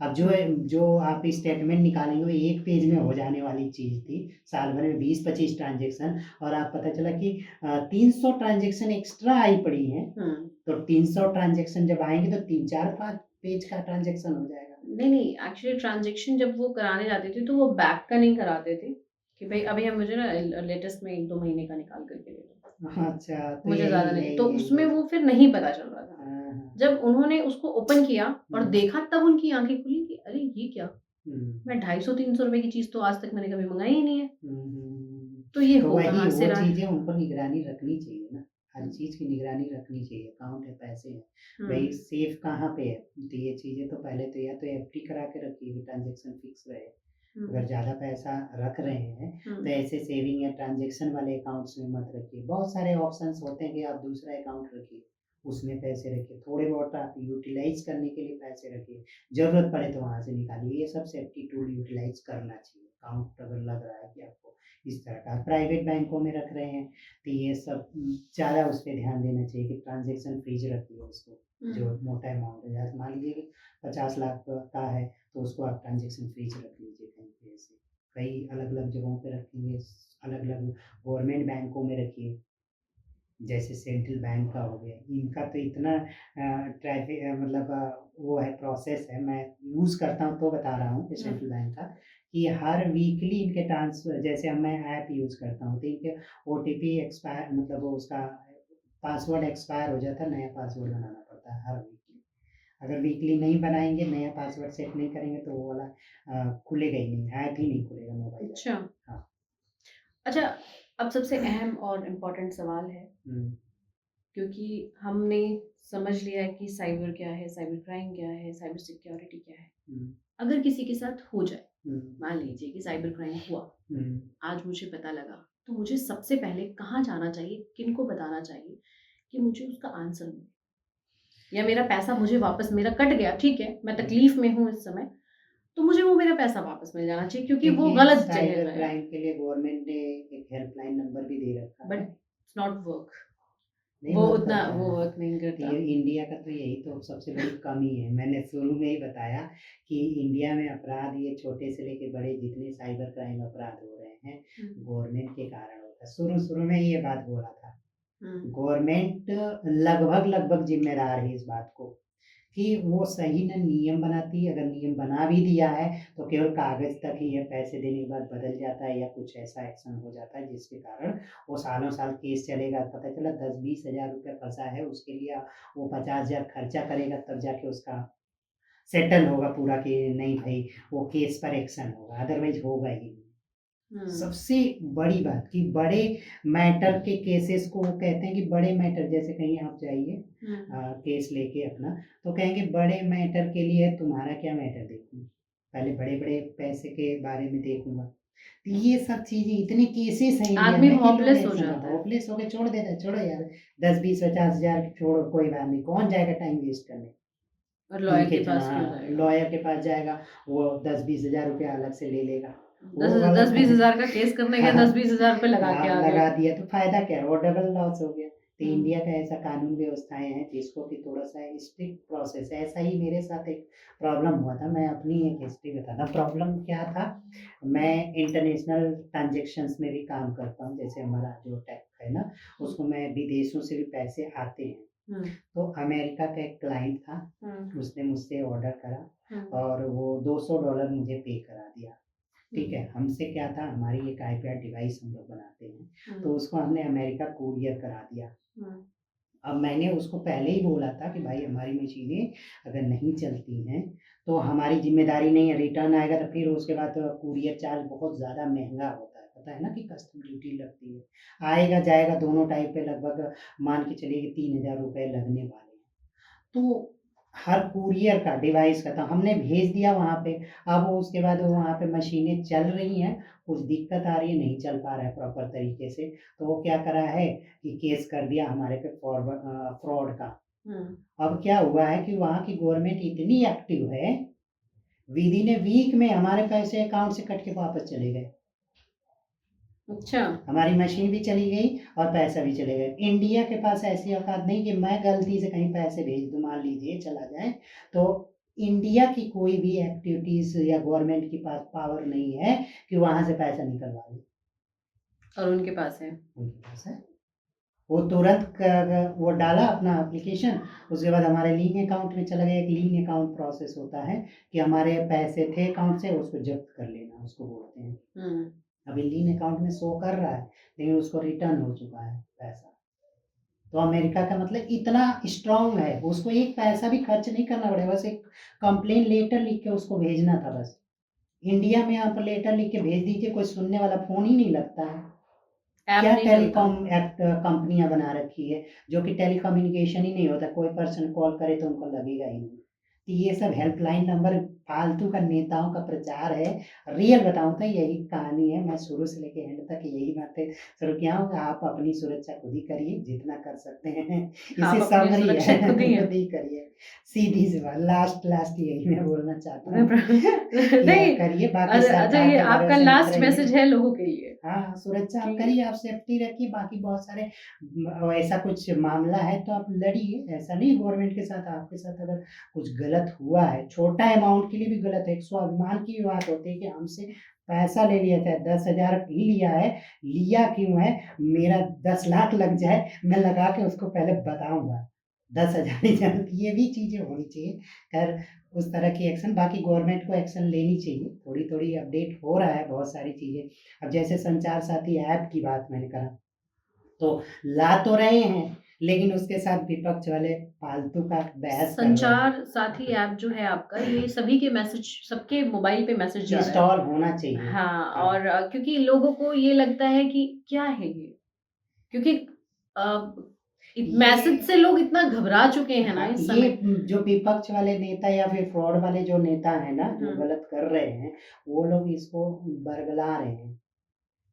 A: अब जो है
B: हुँ,
A: जो आप स्टेटमेंट निकालेंगे वो 1 पेज में हो जाने वाली चीज़ थी। साल भर में 20-25 ट्रांज़ैक्शन और आप पता चला कि 300 ट्रांज़ैक्शन एक्स्ट्रा आई पड़ी हैं।
B: हुँ।
A: तो 300 ट्रांज़ैक्शन जब आएँगे तो 3, 4, 5 पेज का ट्रांज़ैक्शन हो जाएगा।
B: नहीं, नहीं, एक्चुअली ट्रांज़ैक्शन जब वो कराने जाते थे, तो वो बैक का नहीं कराते थे कि भई अभी हम मुझे ना लेटेस्ट में 1-2 महीने का निकाल कर के दे दो।
A: अच्छा, तो
B: मुझे
A: यही
B: ज़्यादा नहीं तो
A: यही यही
B: उसमें
A: यही
B: वो फिर नहीं पता चल रहा था।
A: हाँ, हाँ।
B: जब उन्होंने उसको ओपन किया और
A: हुँ,
B: देखा तब उनकी आँखें खुली कि अरे! ये क्या?
A: हुँ।
B: मैं 250-300 रुपए की चीज़ तो आज तक मैंने कभी मँगाई ही नहीं है।
A: हुँ, हुँ, हुँ।
B: तो ये
A: तो
B: हो
A: वही
B: कहाँ से
A: वो
B: रहा है?
A: चीज़ें उन पर निगरानी रखनी चाहिए ना, हर
B: हुँ,
A: चीज़ की निगरानी रखनी चाहिए, अकाउंट है, पैसे हैं,
B: हुँ,
A: भई सेफ कहाँ पे है? तो ये चीज़ें तो पहले तो या तो एफडी करा के रखिए कि ट्रांज़ैक्शन फिक्स रहे,
B: हुँ,
A: अगर ज़्यादा पैसा रख रहे हैं,
B: हुँ,
A: तो ऐसे सेविंग या ट्रांज़ैक्शन वाले अकाउंट्स में मत रखिए। बहुत सारे ऑप्शंस होते हैं कि आप दूसरा अकाउंट रखिए, उसमें पैसे रखिए, थोड़े बहुत आप यूटिलाइज़ करने के लिए पैसे रखिए, ज़रूरत पड़े तो वहाँ से निकालिए, ये सब सेफ्टी टूल यूटिलाइज़ करना चाहिए। अकाउंट अगर लग रहा है कि आपको इस तरह का प्राइवेट बैंकों में रख रहे हैं, तो ये सब ज़्यादा उस पे ध्यान देना चाहिए कि ट्रांज़ैक्शन फ्रीज़ रखिए उसको,
B: हुँ,
A: जो मोटा अमाउंट है। जैसे मान लीजिए कि 50 लाख का है, तो उसको आप ट्रांज़ैक्शन फ्रीज़ रख लीजिए कहीं पे ऐसे। कई अलग-अलग जगहों पे रखेंगे, अलग-अलग गवर्नमेंट बैंकों में रखिए, जैसे सेंट्रल बैंक का हो गया। इनका तो इतना मतलब वो है प्रोसेस है, मैं यूज़ करता हूँ तो बता रहा हूँ कि
B: हुँ,
A: सेंट्रल बैंक का, कि हर वीकली इनके ट्रांसफ़र जैसे अब मैं ऐप यूज़ करता हूँ, तो इनके ओटीपी एक्सपायर मतलब वो उसका पासवर्ड एक्सपायर हो जाता है, नया पासवर्ड बनाना पड़ता है हर वीकली। अगर वीकली नहीं बनाएँगे, नया पासवर्ड सेट नहीं करेंगे तो वो वाला खुलेगा ही नहीं, ऐप ही नहीं खुलेगा मोबाइल ऐप।
B: अच्छा।
A: हाँ।
B: अच्छा, अब सबसे अहम और इम्पोर्टेंट सवाल है
A: हुँ,
B: क्योंकि हमने समझ लिया है कि साइबर क्या है, साइबर क्राइम क्या है, साइबर सिक्योरिटी क्या है।
A: हुँ,
B: अगर किसी के साथ हो जाए,
A: हुँ,
B: मान लीजिए कि साइबर क्राइम हुआ,
A: हुँ।
B: आज मुझे पता लगा, तो मुझे सबसे पहले कहाँ जाना चाहिए, किनको बताना चाहिए कि मुझे उसका आंसर मिले या मेरा पैसा मुझे वापस मेरा कट गया, ठीक है, मैं
A: हुँ।
B: तकलीफ में हूँ इस समय, तो मुझे वो मेरा पैसा वापस मिल जाना चाहिए क्योंकि वो
A: देखिए,
B: गलत जगह
A: साइबर
B: गया,
A: क्राइम के लिए गवर्नमेंट ने एक हेल्पलाइन नंबर भी दे रखा
B: बट
A: है,
B: इट्स नॉट वर्क।
A: नहीं
B: वो
A: वर्क
B: उतना
A: करता
B: वो
A: है।
B: वर्क नहीं
A: तो
B: करता।
A: ये इंडिया का तो यही तो सबसे बड़ी कमी है। मैंने शुरू में ही बताया कि इंडिया में अपराध ये छोटे से लेके बड़े जितने साइबर क्राइम अपराध हो रहे हैं,
B: हुँ,
A: गवर्नमेंट के कारण होता है। शुरू-शुरू में ही ये बात बोला था।
B: हुँ,
A: गवर्नमेंट लगभग-लगभग ज़िम्मेदार है इस बात को। कि वो सही ना नियम बनाती है, अगर नियम बना भी दिया है, तो केवल कागज़ तक ही है, पैसे देने के बाद बदल जाता है या कुछ ऐसा एक्शन हो जाता है जिसके कारण वो सालों-साल केस चलेगा। पता चला 10-20 हज़ार रुपया फँसा है, उसके लिए वो 50,000 खर्चा करेगा तब जाके उसका सेटल होगा पूरा कि नहीं भई वो केस पर एक्शन होगा, अदरवाइज़ होगा ही नहीं।
B: हुँ,
A: सबसे बड़ी बात कि बड़े मैटर के केसेस को वो कहते हैं कि बड़े मैटर जैसे कहीं आप जाइए
B: हुँ,
A: केस लेके अपना, तो कहेंगे बड़े मैटर के लिए तुम्हारा क्या मैटर देखूँ? पहले बड़े-बड़े पैसे के बारे में देखूँगा। तो ये सब चीज़ें इतने केसेस हैं इंडिया
B: आदमी
A: में कि लोग
B: होपलेस हो
A: एक्शन का
B: जाता है।
A: होपलेस होके छोड़ देते हैं, छोड़ो यार 10, 20, 50 हज़ार छोड़ो कोई बात नहीं, कौन जाएगा टाइम वेस्ट करने?
B: और लॉयर
A: उनके
B: के पास क्यों
A: हाँ,
B: जाएगा?
A: लॉयर के पास जाएगा, वो 10-20 हज़ार रुपया अलग से ले लेगा। वो
B: 10
A: गलत
B: 10-20
A: है।
B: हज़ार का केस करने गए,
A: हाँ,
B: 10-20 हज़ार रुपए लगा के
A: हाँ,
B: आ गए।
A: लगा दिया तो फ़ायदा क्या है? वो डबल लॉस हो गया। तो
B: हुँ,
A: इंडिया का ऐसा कानून व्यवस्थाएँ हैं जिसको कि थोड़ा-सा स्ट्रिक्ट प्रोसेस है। ऐसा ही मेरे साथ एक प्रॉब्लम हुआ था, मैं अपनी एक हिस्ट्री बताता हूँ। प्रॉब्लम क्या था, मैं इंटरनेशनल ट्रांज़ैक्शंस में भी काम करता हूँ, जैसे हमारा जो टैक्स है ना,
B: हुँ,
A: उसको मैं विदेशों से भी पैसे आते हैं।
B: हुँ,
A: तो अमेरिका का एक क्लाइंट था,
B: हुँ,
A: उसने मुझसे ऑर्डर करा
B: हुँ,
A: और वो $200 मुझे पे करा दिया। ठीक
B: हुँ,
A: है, हमसे क्या था, हमारी एक आईपैड डिवाइस हम लोग बनाते हैं,
B: हुँ,
A: तो उसको हमने अमेरिका कूरियर करा दिया।
B: हुँ,
A: अब मैंने उसको पहले ही बोला था कि भाई हमारी मशीनें अगर नहीं चलती हैं, तो हमारी ज़िम्मेदारी नहीं है, रिटर्न आएगा तो फिर उसके बाद तो कूरियर चार्ज बहुत ज़्यादा महँगा होता है, पता है ना कि कस्टम ड्यूटी लगती है। आएगा जाएगा दोनों टाइप पे लगभग मान के चलिए कि ₹3000 लगने वाले हैं। तो हर कूरियर का डिवाइस का था, हमने भेज दिया वहाँ पे। अब वो उसके बाद वहाँ पे मशीनें चल रही हैं, कुछ दिक्कत आ रही है, नहीं चल पा रहा है प्रॉपर तरीके से, तो वो क्या करा है कि केस कर दिया हमारे पे फ्रॉड का।
B: हुँ।
A: अब क्या हुआ है कि वहाँ की गवर्नमेंट इतनी एक्टिव है, विदिन अ वीक में हमारे पैसे अकाउंट से कट के वापस चले गए।
B: अच्छा।
A: हमारी मशीन भी चली गई और पैसा भी चले गए। इंडिया के पास ऐसी औकात नहीं कि मैं गलती से कहीं पैसे भेज दूँ, मान लीजिए चला जाए, तो इंडिया की कोई भी एक्टिविटीज़ या गवर्नमेंट के पास पावर नहीं है कि वहाँ से पैसा निकलवा ले,
B: और उनके पास है।
A: उनके पास है। वो तुरंत वो डाला अपना एप्लीकेशन, उसके बाद हमारे लिंक अकाउंट में चला गया। एक लिंक अकाउंट प्रोसेस होता है कि हमारे पैसे थे अकाउंट से, उसको जब्त कर लेना, उसको बोलते हैं।
B: हुँ,
A: अभी लीन अकाउंट में शो कर रहा है, लेकिन उसको रिटर्न हो चुका है पैसा। तो अमेरिका का मतलब इतना स्ट्रॉन्ग है, उसको एक पैसा भी खर्च नहीं करना पड़ेगा, बस एक कंप्लेन लेटर लिख के उसको भेजना था बस। इंडिया में आप लेटर लिख के भेज दीजिए, कोई सुनने वाला फ़ोन ही नहीं लगता है।
B: ऐप
A: क्या
B: नहीं चलता।
A: टेलीकॉम एक्ट कंपनियाँ बना रखी है, जो कि टेलीकम्युनिकेशन ही नहीं होता, कोई पर्सन कॉल करे तो उनको लगेगा ही नहीं। तो ये सब हेल्पलाइन नंबर फालतू का नेताओं का प्रचार है। रियल बताऊँ तो यही कहानी है, मैं शुरू से लेके एंड तक यही बातें शुरू किया हूँ। आप अपनी सुरक्षा खुद ही करिए, जितना कर सकते हैं।
B: आप
A: इसे
B: अपनी
A: समरी है,
B: सुरक्षित खुद ही हैं।
A: खुद ही करिए। सीधी-सी बात, लास्ट लास्ट यही मैं बोलना चाहता
B: मैं
A: हूँ कि
B: नहीं,
A: आप करिए, बाकी
B: अच्छा
A: सरकार
B: ये
A: के
B: आपका
A: भरोसे मत
B: लास्ट
A: रहिए।
B: मैसेज है लोगों के लिए
A: हाँ, सुरक्षा आप
B: कि
A: करिए, आप सेफ्टी रखिए, बाकी बहुत सारे ऐसा कुछ मामला है तो आप लड़िए, ऐसा नहीं गवर्नमेंट के साथ, आपके साथ अगर कुछ गलत हुआ है, छोटा अमाउंट के लिए भी गलत है, एक स्वाभिमान की भी बात होती है कि हमसे पैसा ले लिया, चाहे 10,000 ही लिया है, लिया क्यों है? मेरा 10 लाख लग जाए, मैं लगा के उसको पहले बताऊँगा, 10,000 ही जाने, ये भी चीज़ें होनी चाहिए। खैर उस तरह की एक्शन, बाकी गवर्नमेंट को एक्शन लेनी चाहिए, थोड़ी-थोड़ी अपडेट हो रहा है बहुत सारी चीज़ें। अब जैसे संचार साथी ऐप की बात मैंने करा, तो ला तो रहे हैं, लेकिन उसके साथ विपक्ष वाले फालतू का बहस कर रहे हैं।
B: संचार साथी ऐप जो है आपका, ये सभी के मैसेज सबके मोबाइल पे मैसेज जा रहा है।
A: इंस्टॉल होना चाहिए।
B: हाँ,
A: हाँ,
B: और क्योंकि लोगों को ये लगता है कि क्या है ये? क्योंकि अ,
A: ये
B: मैसेज से लोग इतना घबरा चुके हैं ना
A: हाँ,
B: इस
A: ये
B: समय।
A: जो विपक्ष वाले नेता या फिर फ्रॉड वाले जो नेता हैं ना, जो
B: हुँ।
A: गलत कर रहे हैं, वो लोग इसको बरगला रहे हैं।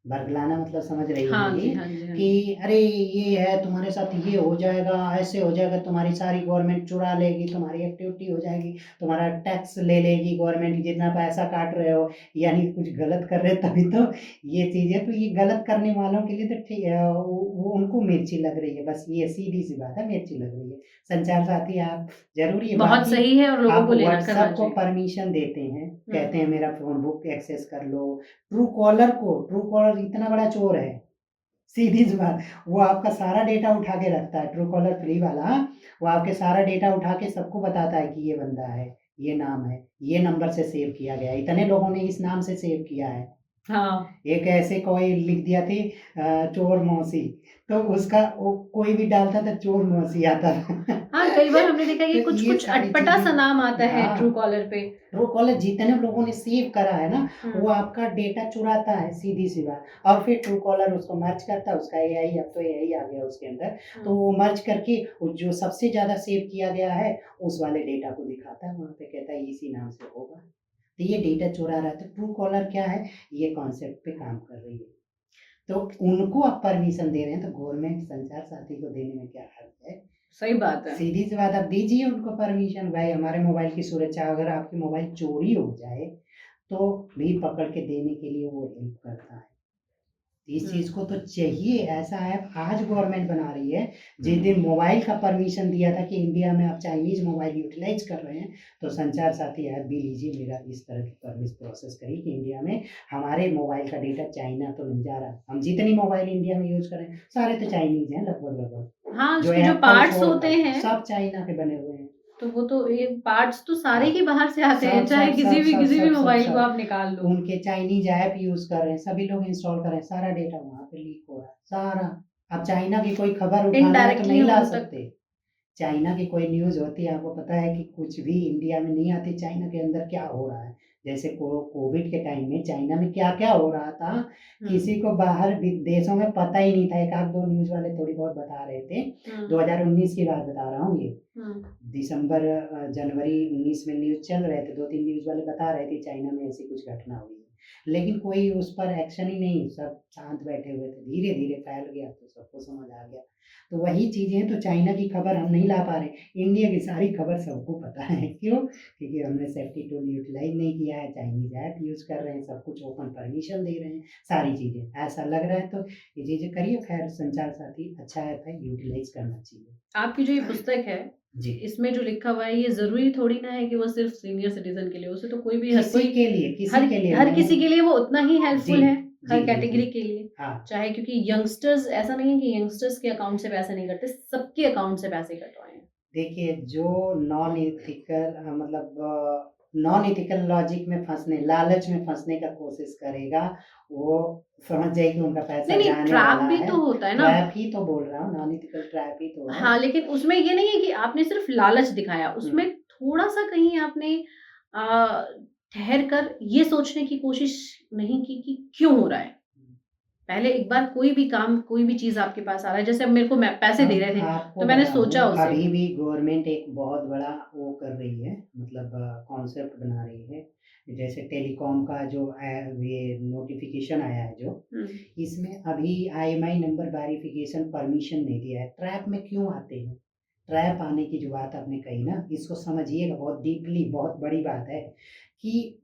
A: बरगलाना मतलब समझ रही
B: हाँ
A: होंगी
B: जी, हाँ जी, हाँ
A: कि
B: जी।
A: अरे ये है, तुम्हारे साथ ये हो जाएगा, ऐसे हो जाएगा, तुम्हारी सारी गवर्नमेंट चुरा लेगी, तुम्हारी एक्टिविटी हो जाएगी, तुम्हारा टैक्स ले लेगी गवर्नमेंट, जितना पैसा काट रहे हो, यानी कुछ गलत कर रहे हैं तभी तो ये चीज़ है। तो ये गलत करने वालों के लिए तो ठीक है, वो उनको मिर्ची लग रही है, बस ये सीधी-सी बात है, मिर्ची लग रही है। संचार साथी आप ज़रूरी है,
B: बहुत
A: बाकी
B: सही है और लोगों
A: आप
B: को लेना करना
A: व्हाट्सएप को
B: चाहिए।
A: परमिशन देते हैं,
B: हुँ,
A: कहते हैं मेरा फ़ोन बुक एक्सेस कर लो, ट्रू कॉलर इतना बड़ा चोर है, सीधी-सी बात, वो आपका सारा डेटा उठा के रखता है, ट्रू कॉलर फ्री वाला, वो आपके सारा डेटा उठा के सबको बताता है कि ये बंदा है, ये नाम है, ये नंबर से सेव किया गया है, इतने लोगों ने इस नाम से सेव किया है।
B: हाँ।
A: एक ऐसे कोई लिख दिया थी चोर मौसी, तो उसका वो कोई भी डालता था चोर मौसी आता था।
B: हाँ, कई बार हमने देखा है
A: तो
B: कि
A: ये
B: कुछ-कुछ
A: सारी
B: अटपटा-सा नाम आता
A: चीज़ें
B: है ट्रू
A: हाँ।
B: कॉलर पे।
A: ट्रू कॉलर जितने लोगों ने सेव करा है ना,
B: हुँ,
A: वो आपका डेटा चुराता है, सीधी-सी बात। और फिर ट्रू कॉलर उसको मर्ज करता है, उसका एआई, अब तो एआई आ गया उसके अंदर,
B: हुँ।
A: तो वो मर्ज करके वो जो सबसे ज़्यादा सेव किया गया है, उस वाले डेटा को दिखाता है, वहाँ पे कहता है इसी नाम से होगा। तो ये डेटा चुरा रहा है, तो ट्रू कॉलर क्या है, ये कॉन्सेप्ट पे काम कर रही है। तो उनको आप परमिशन दे रहे हैं, तो गवर्नमेंट संचार साथी को देने में क्या हर्ज है?
B: सही बात है।
A: सीधी सी बात, आप दीजिए उनको परमिशन, भाई हमारे मोबाइल की सुरक्षा, अगर आपकी मोबाइल चोरी हो जाए तो भी पकड़ के देने के लिए वो हेल्प करता है। इस चीज़ को तो चाहिए, ऐसा ऐप आज गवर्नमेंट बना रही है। जिस दिन मोबाइल का परमिशन दिया था कि इंडिया में आप चाइनीज़ मोबाइल यूटिलाइज कर रहे हैं, तो संचार साथी ऐप भी लीजिए, मेरा इस तरह की परमिश प्रोसेस करिए कि इंडिया में हमारे मोबाइल का डेटा चाइना तो नहीं जा रहा। हम जितनी मोबाइल इंडिया में यूज़ कर रहे हैं, सारे तो चाइनीज़ हैं लगभग।
B: हाँ,
A: जो
B: उसके जो
A: एप्पल
B: पार्ट्स होते
A: छोड़कर
B: हैं,
A: सब चाइना के बने हुए हैं।
B: तो वो तो ये पार्ट्स तो सारे
A: हाँ,
B: ही बाहर से आते हैं,
A: सब
B: चाहे
A: सब
B: किसी
A: सब
B: भी
A: सब
B: किसी भी
A: सब सब
B: मोबाइल को
A: सब
B: आप निकाल लो।
A: उनके चाइनीज ऐप यूज कर रहे हैं, सभी लोग इंस्टॉल कर रहे हैं, सारा डेटा वहां पे लीक हो रहा है सारा। अब चाइना की कोई खबर उठाना है तो
B: इनडायरेक्टली
A: नहीं ला
B: हम तक।
A: सकते। चाइना की कोई न्यूज़ होती है, आपको पता है कि कुछ भी इंडिया में नहीं आती, चाइना के अंदर क्या हो रहा है। जैसे कोविड के टाइम में चाइना में क्या क्या हो रहा था, किसी को बाहर देशों में पता ही नहीं था। एक आध दो न्यूज़ वाले थोड़ी बहुत बता रहे थे। 2019 की बात बता रहा हूँ ये। दिसंबर जनवरी 19 में न्यूज़ चल रहे थे, 2-3 न्यूज़ वाले बता रहे थे चाइना में ऐसी कुछ घटना हुई है, लेकिन कोई उस पर एक्शन ही नहीं, सब शांत बैठे हुए थे। धीरे धीरे फैल गया तो सबको समझ आ गया। तो वही चीज़ें, तो चाइना की खबर हम नहीं ला पा रहे, इंडिया की सारी खबर सबको पता है। क्यों? क्योंकि हमने सेफ्टी टूल यूटिलाइज नहीं किया है, चाइनीज ऐप यूज़ कर रहे हैं, सब कुछ ओपन परमिशन दे रहे हैं, सारी चीज़ें। ऐसा लग रहा है तो ये चीज़ें करिए। खैर, संचार साथी अच्छा ऐप है, यूटिलाइज करना चाहिए।
B: आपकी जो ये पुस्तक है,
A: जी,
B: इसमें जो लिखा हुआ है, ये ज़रूरी थोड़ी ना है कि वो सिर्फ़ सीनियर सिटीज़न के लिए, उसे तो कोई भी हर
A: किसी
B: कोई
A: के लिए, किसी
B: हर
A: के लिए
B: हर
A: नो।
B: किसी के लिए वो उतना ही
A: जी,
B: हेल्पफुल है,
A: जी,
B: हर
A: जी, जी।
B: कैटेगरी के लिए।
A: हाँ,
B: चाहे क्योंकि यंगस्टर्स, ऐसा नहीं है कि यंगस्टर्स के अकाउंट से पैसे नहीं कटते, सबके अकाउंट से पैसे कटवाए हैं।
A: देखिए जो नॉन एथिकल लॉजिक में फँसने, लालच में फँसने का कोशिश करेगा, वो समझ जाइए कि उनका पैसा
B: नहीं, नहीं,
A: जाने
B: ट्रैप
A: वाला
B: भी
A: है।
B: तो होता है ना।
A: ट्रैप ही तो बोल रहा हूँ, नॉन एथिकल ट्रैप ही तो है।
B: हाँ, लेकिन उसमें ये नहीं है कि आपने सिर्फ़ लालच दिखाया,
A: हुँ,
B: उसमें थोड़ा-सा कहीं आपने अ, ठहर कर ये सोचने की कोशिश नहीं की कि क्यों हो रहा है? पहले एक बार कोई भी काम, कोई भी चीज़ आपके पास आ रहा है, जैसे अब मेरे को मैं पैसे दे
A: अब
B: रहे थे,
A: आपको
B: तो मैंने
A: बता
B: सोचा
A: दूँ,
B: उसे।
A: अभी भी गवर्नमेंट एक बहुत बड़ा वो कर रही है, मतलब कॉन्सेप्ट बना रही है। जैसे टेलीकॉम का जो ये नोटिफ़िकेशन आया है जो,
B: हुँ,
A: इसमें अभी आईएमआई नंबर वेरिफ़िकेशन परमिशन नहीं दिया है। ट्रैप में क्यों आते हैं? ट्रैप आने की जो बात आपने कही ना, इसको समझिएगा बहुत डीपली, बहुत बड़ी बात है कि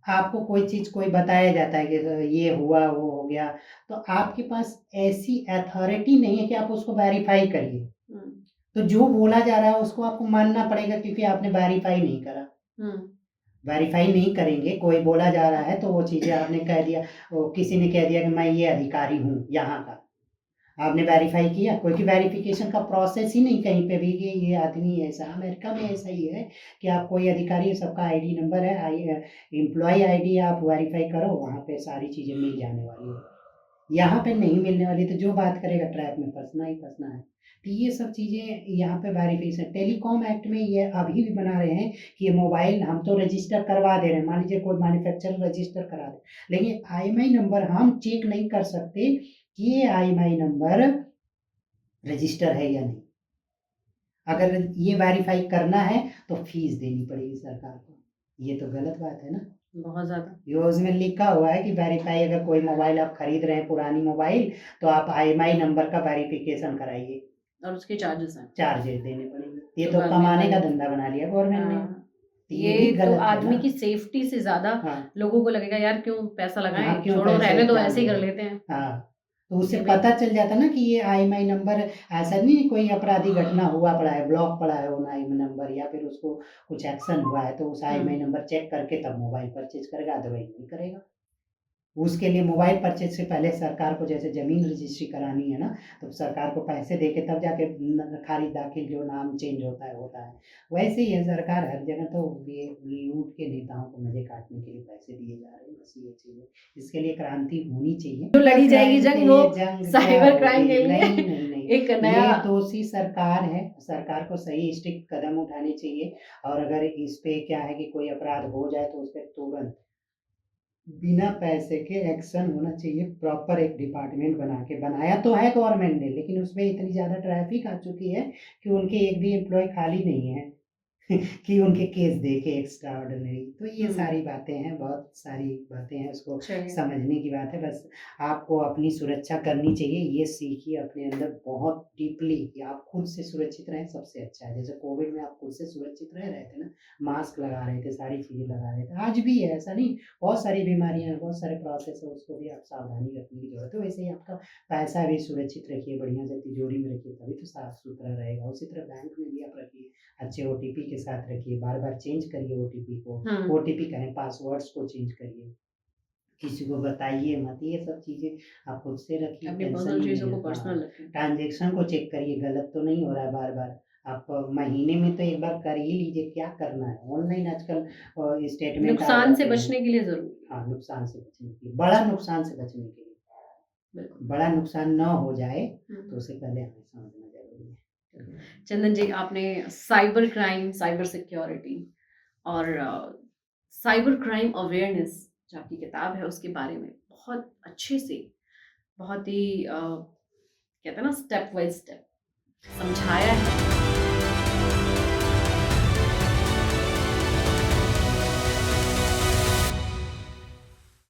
A: आपको कोई चीज़ कोई बताया जाता है कि ये हुआ, वो हो गया, तो आपके पास ऐसी अथॉरिटी नहीं है कि आप उसको वेरीफ़ाई करिए।
B: हुँ,
A: तो जो बोला जा रहा है उसको आपको मानना पड़ेगा, क्योंकि आपने वेरीफ़ाई नहीं करा।
B: हुँ,
A: वेरीफ़ाई नहीं करेंगे, कोई बोला जा रहा है तो वो चीज़ें आपने कह दिया, वो किसी ने कह दिया कि मैं ये अधिकारी हूँ यहाँ का। आपने वेरीफ़ाई किया? क्योंकि वेरिफ़िकेशन का प्रोसेस ही नहीं कहीं पे भी कि ये आदमी ऐसा। अमेरिका में ऐसा ही है कि आप कोई अधिकारी, सबका आईडी नंबर है, एम्प्लॉयी आईडी आप वेरीफ़ाई करो, वहाँ पे सारी चीज़ें मिल जाने वाली है। यहाँ पे नहीं मिलने वाली, तो जो बात करेगा ट्रैप में फँसना ही फँसना है। तो ये सब चीज़ें यहाँ पे वेरिफ़िकेशन टेलीकॉम एक्ट में ये अभी भी बना रहे हैं कि ये मोबाइल हम तो रजिस्टर करवा दे रहे हैं। मान लीजिए कोई मैन्युफैक्चरर रजिस्टर करा दे, लेकिन आईएमईआई नंबर हम चेक नहीं कर सकते कि ये आईएमईआई नंबर रजिस्टर है या नहीं। अगर ये वेरीफ़ाई करना है तो फ़ीस देनी पड़ेगी सरकार को। ये तो गलत बात है ना?
B: बहुत ज़्यादा।
A: ये उसमें लिखा हुआ है कि वेरीफ़ाई, अगर कोई मोबाइल आप खरीद रहे हैं पुरानी मोबाइल, तो आप आईएमईआई नंबर का वेरिफ़िकेशन कराइए,
B: और उसके चार्जेज़ हैं।
A: चार्जेज़ देने पड़ेंगे। ये
B: तो
A: तो
B: बाद में
A: कमाने का
B: गलत।
A: धंधा बना लिया गवर्नमेंट ने।
B: हाँ,
A: तो ये भी
B: ये तो
A: गलत है
B: आदमी
A: ना?
B: की सेफ्टी से ज़्यादा
A: हाँ।
B: लोगों को लगेगा, यार क्यों पैसा
A: हाँ,
B: लगाएँ,
A: क्यों
B: छोड़ो
A: पैसे
B: रहने दो,
A: जाने
B: ऐसे ही कर
A: दें।
B: लेते हैं।
A: हाँ, तो उससे
B: ये भी
A: पता चल जाता ना कि ये आईएमईआई नंबर, ऐसा नहीं कोई आपराधिक घटना हुआ पड़ा है, ब्लॉक पड़ा है वो आईएमईआई नंबर, या फिर उसको कुछ एक्शन हुआ है, तो उस आईएमईआई
B: हुँ,
A: नंबर चेक करके तब मोबाइल परचेज़ करेगा, अदरवाइज़ नहीं करेगा। उसके लिए मोबाइल परचेज़ से पहले सरकार को जैसे ज़मीन रजिस्ट्री करानी है ना, तो सरकार को पैसे देके तब जाके खारिज दाखिल जो नाम चेंज होता है, होता है। वैसे ही है, सरकार हर जगह तो ये लूट के नेताओं को मज़े काटने के लिए पैसे दिए जा रहे हैं, बस ये चीज़ है। इसके लिए क्रांति होनी चाहिए।
B: जो लड़ी जाएगी
A: क्राइम के
B: जंग, वो
A: लिए जंग क्या
B: साइबर क्राइम
A: होगी?
B: के लिए
A: नहीं, नहीं, नहीं।
B: एक नया।
A: ये दोषी सरकार है, सरकार को सही स्ट्रिक्ट कदम उठाने चाहिए, और अगर इस पे क्या है कि कोई अपराध हो जाए तो उस पे तुरंत बिना पैसे के एक्शन होना चाहिए। प्रॉपर एक डिपार्टमेंट बना के, बनाया तो है गवर्नमेंट ने, लेकिन उसमें इतनी ज़्यादा ट्रैफ़िक आ चुकी है कि उनके एक भी एम्प्लॉयी खाली नहीं है। कि उनके केस देखे एक्स्ट्राऑर्डिनरी। तो ये
B: हुँ।
A: सारी बातें हैं, बहुत सारी बातें हैं, उसको
B: चलिए।
A: समझने की बात है। बस आपको अपनी सुरक्षा करनी चाहिए, ये सीखिए अपने अंदर बहुत डीपली कि आप खुद से सुरक्षित रहें, सबसे अच्छा है। जैसे कोविड में आप खुद से सुरक्षित रह रहे थे ना, मास्क लगा रहे थे, सारी चीज़ें लगा रहे थे। आज भी है, ऐसा नहीं, बहुत सारी बीमारियाँ हैं, बहुत सारे प्रोसेस है, उसको भी आप सावधानी रखने की ज़रूरत है। वैसे ही आपका पैसा भी सुरक्षित रखिए, बढ़िया से तिजोरी में रखिए, तभी तो साफ-सुथरा रहेगा। उसी तरह बैंक में भी आप रखिए, अच्छे ओटीपी के साथ रखिए, बार-बार चेंज करिए ओटीपी को।
B: हुँ।
A: ओटीपी कहें, पासवर्ड्स को चेंज करिए, किसी को बताइए मत, ये सब चीज़ें आप खुद से रखिए,
B: अपनी
A: टेंशन
B: पर्सनल
A: ही
B: चीज़ों
A: नहीं
B: को
A: है।
B: पर्सनल
A: हाँ,
B: रखें।
A: ट्रांज़ैक्शन को चेक करिए, गलत तो नहीं हो रहा है बार-बार। आप महीने में तो एक बार कर ही लीजिए, क्या करना है? ऑनलाइन आजकल स्टेटमेंट आ
B: नुकसान से
A: जाते हैं।
B: बचने के लिए ज़रूरी है।
A: हाँ, नुकसान से बचने के लिए, बड़ा नुकसान से बचने के लिए।
B: बिल्कुल।
A: बड़ा नुकसान ना हो जाए,
B: हुँ।
A: तो उससे पहले हमें समझना ज़रूरी है। चलिए।
B: चंदन जी, आपने साइबर क्राइम, साइबर सिक्योरिटी और साइबर क्राइम अवेयरनेस जो आपकी किताब है उसके बारे में बहुत अच्छे से, बहुत ही कहते हैं ना स्टेप बाय स्टेप समझाया है।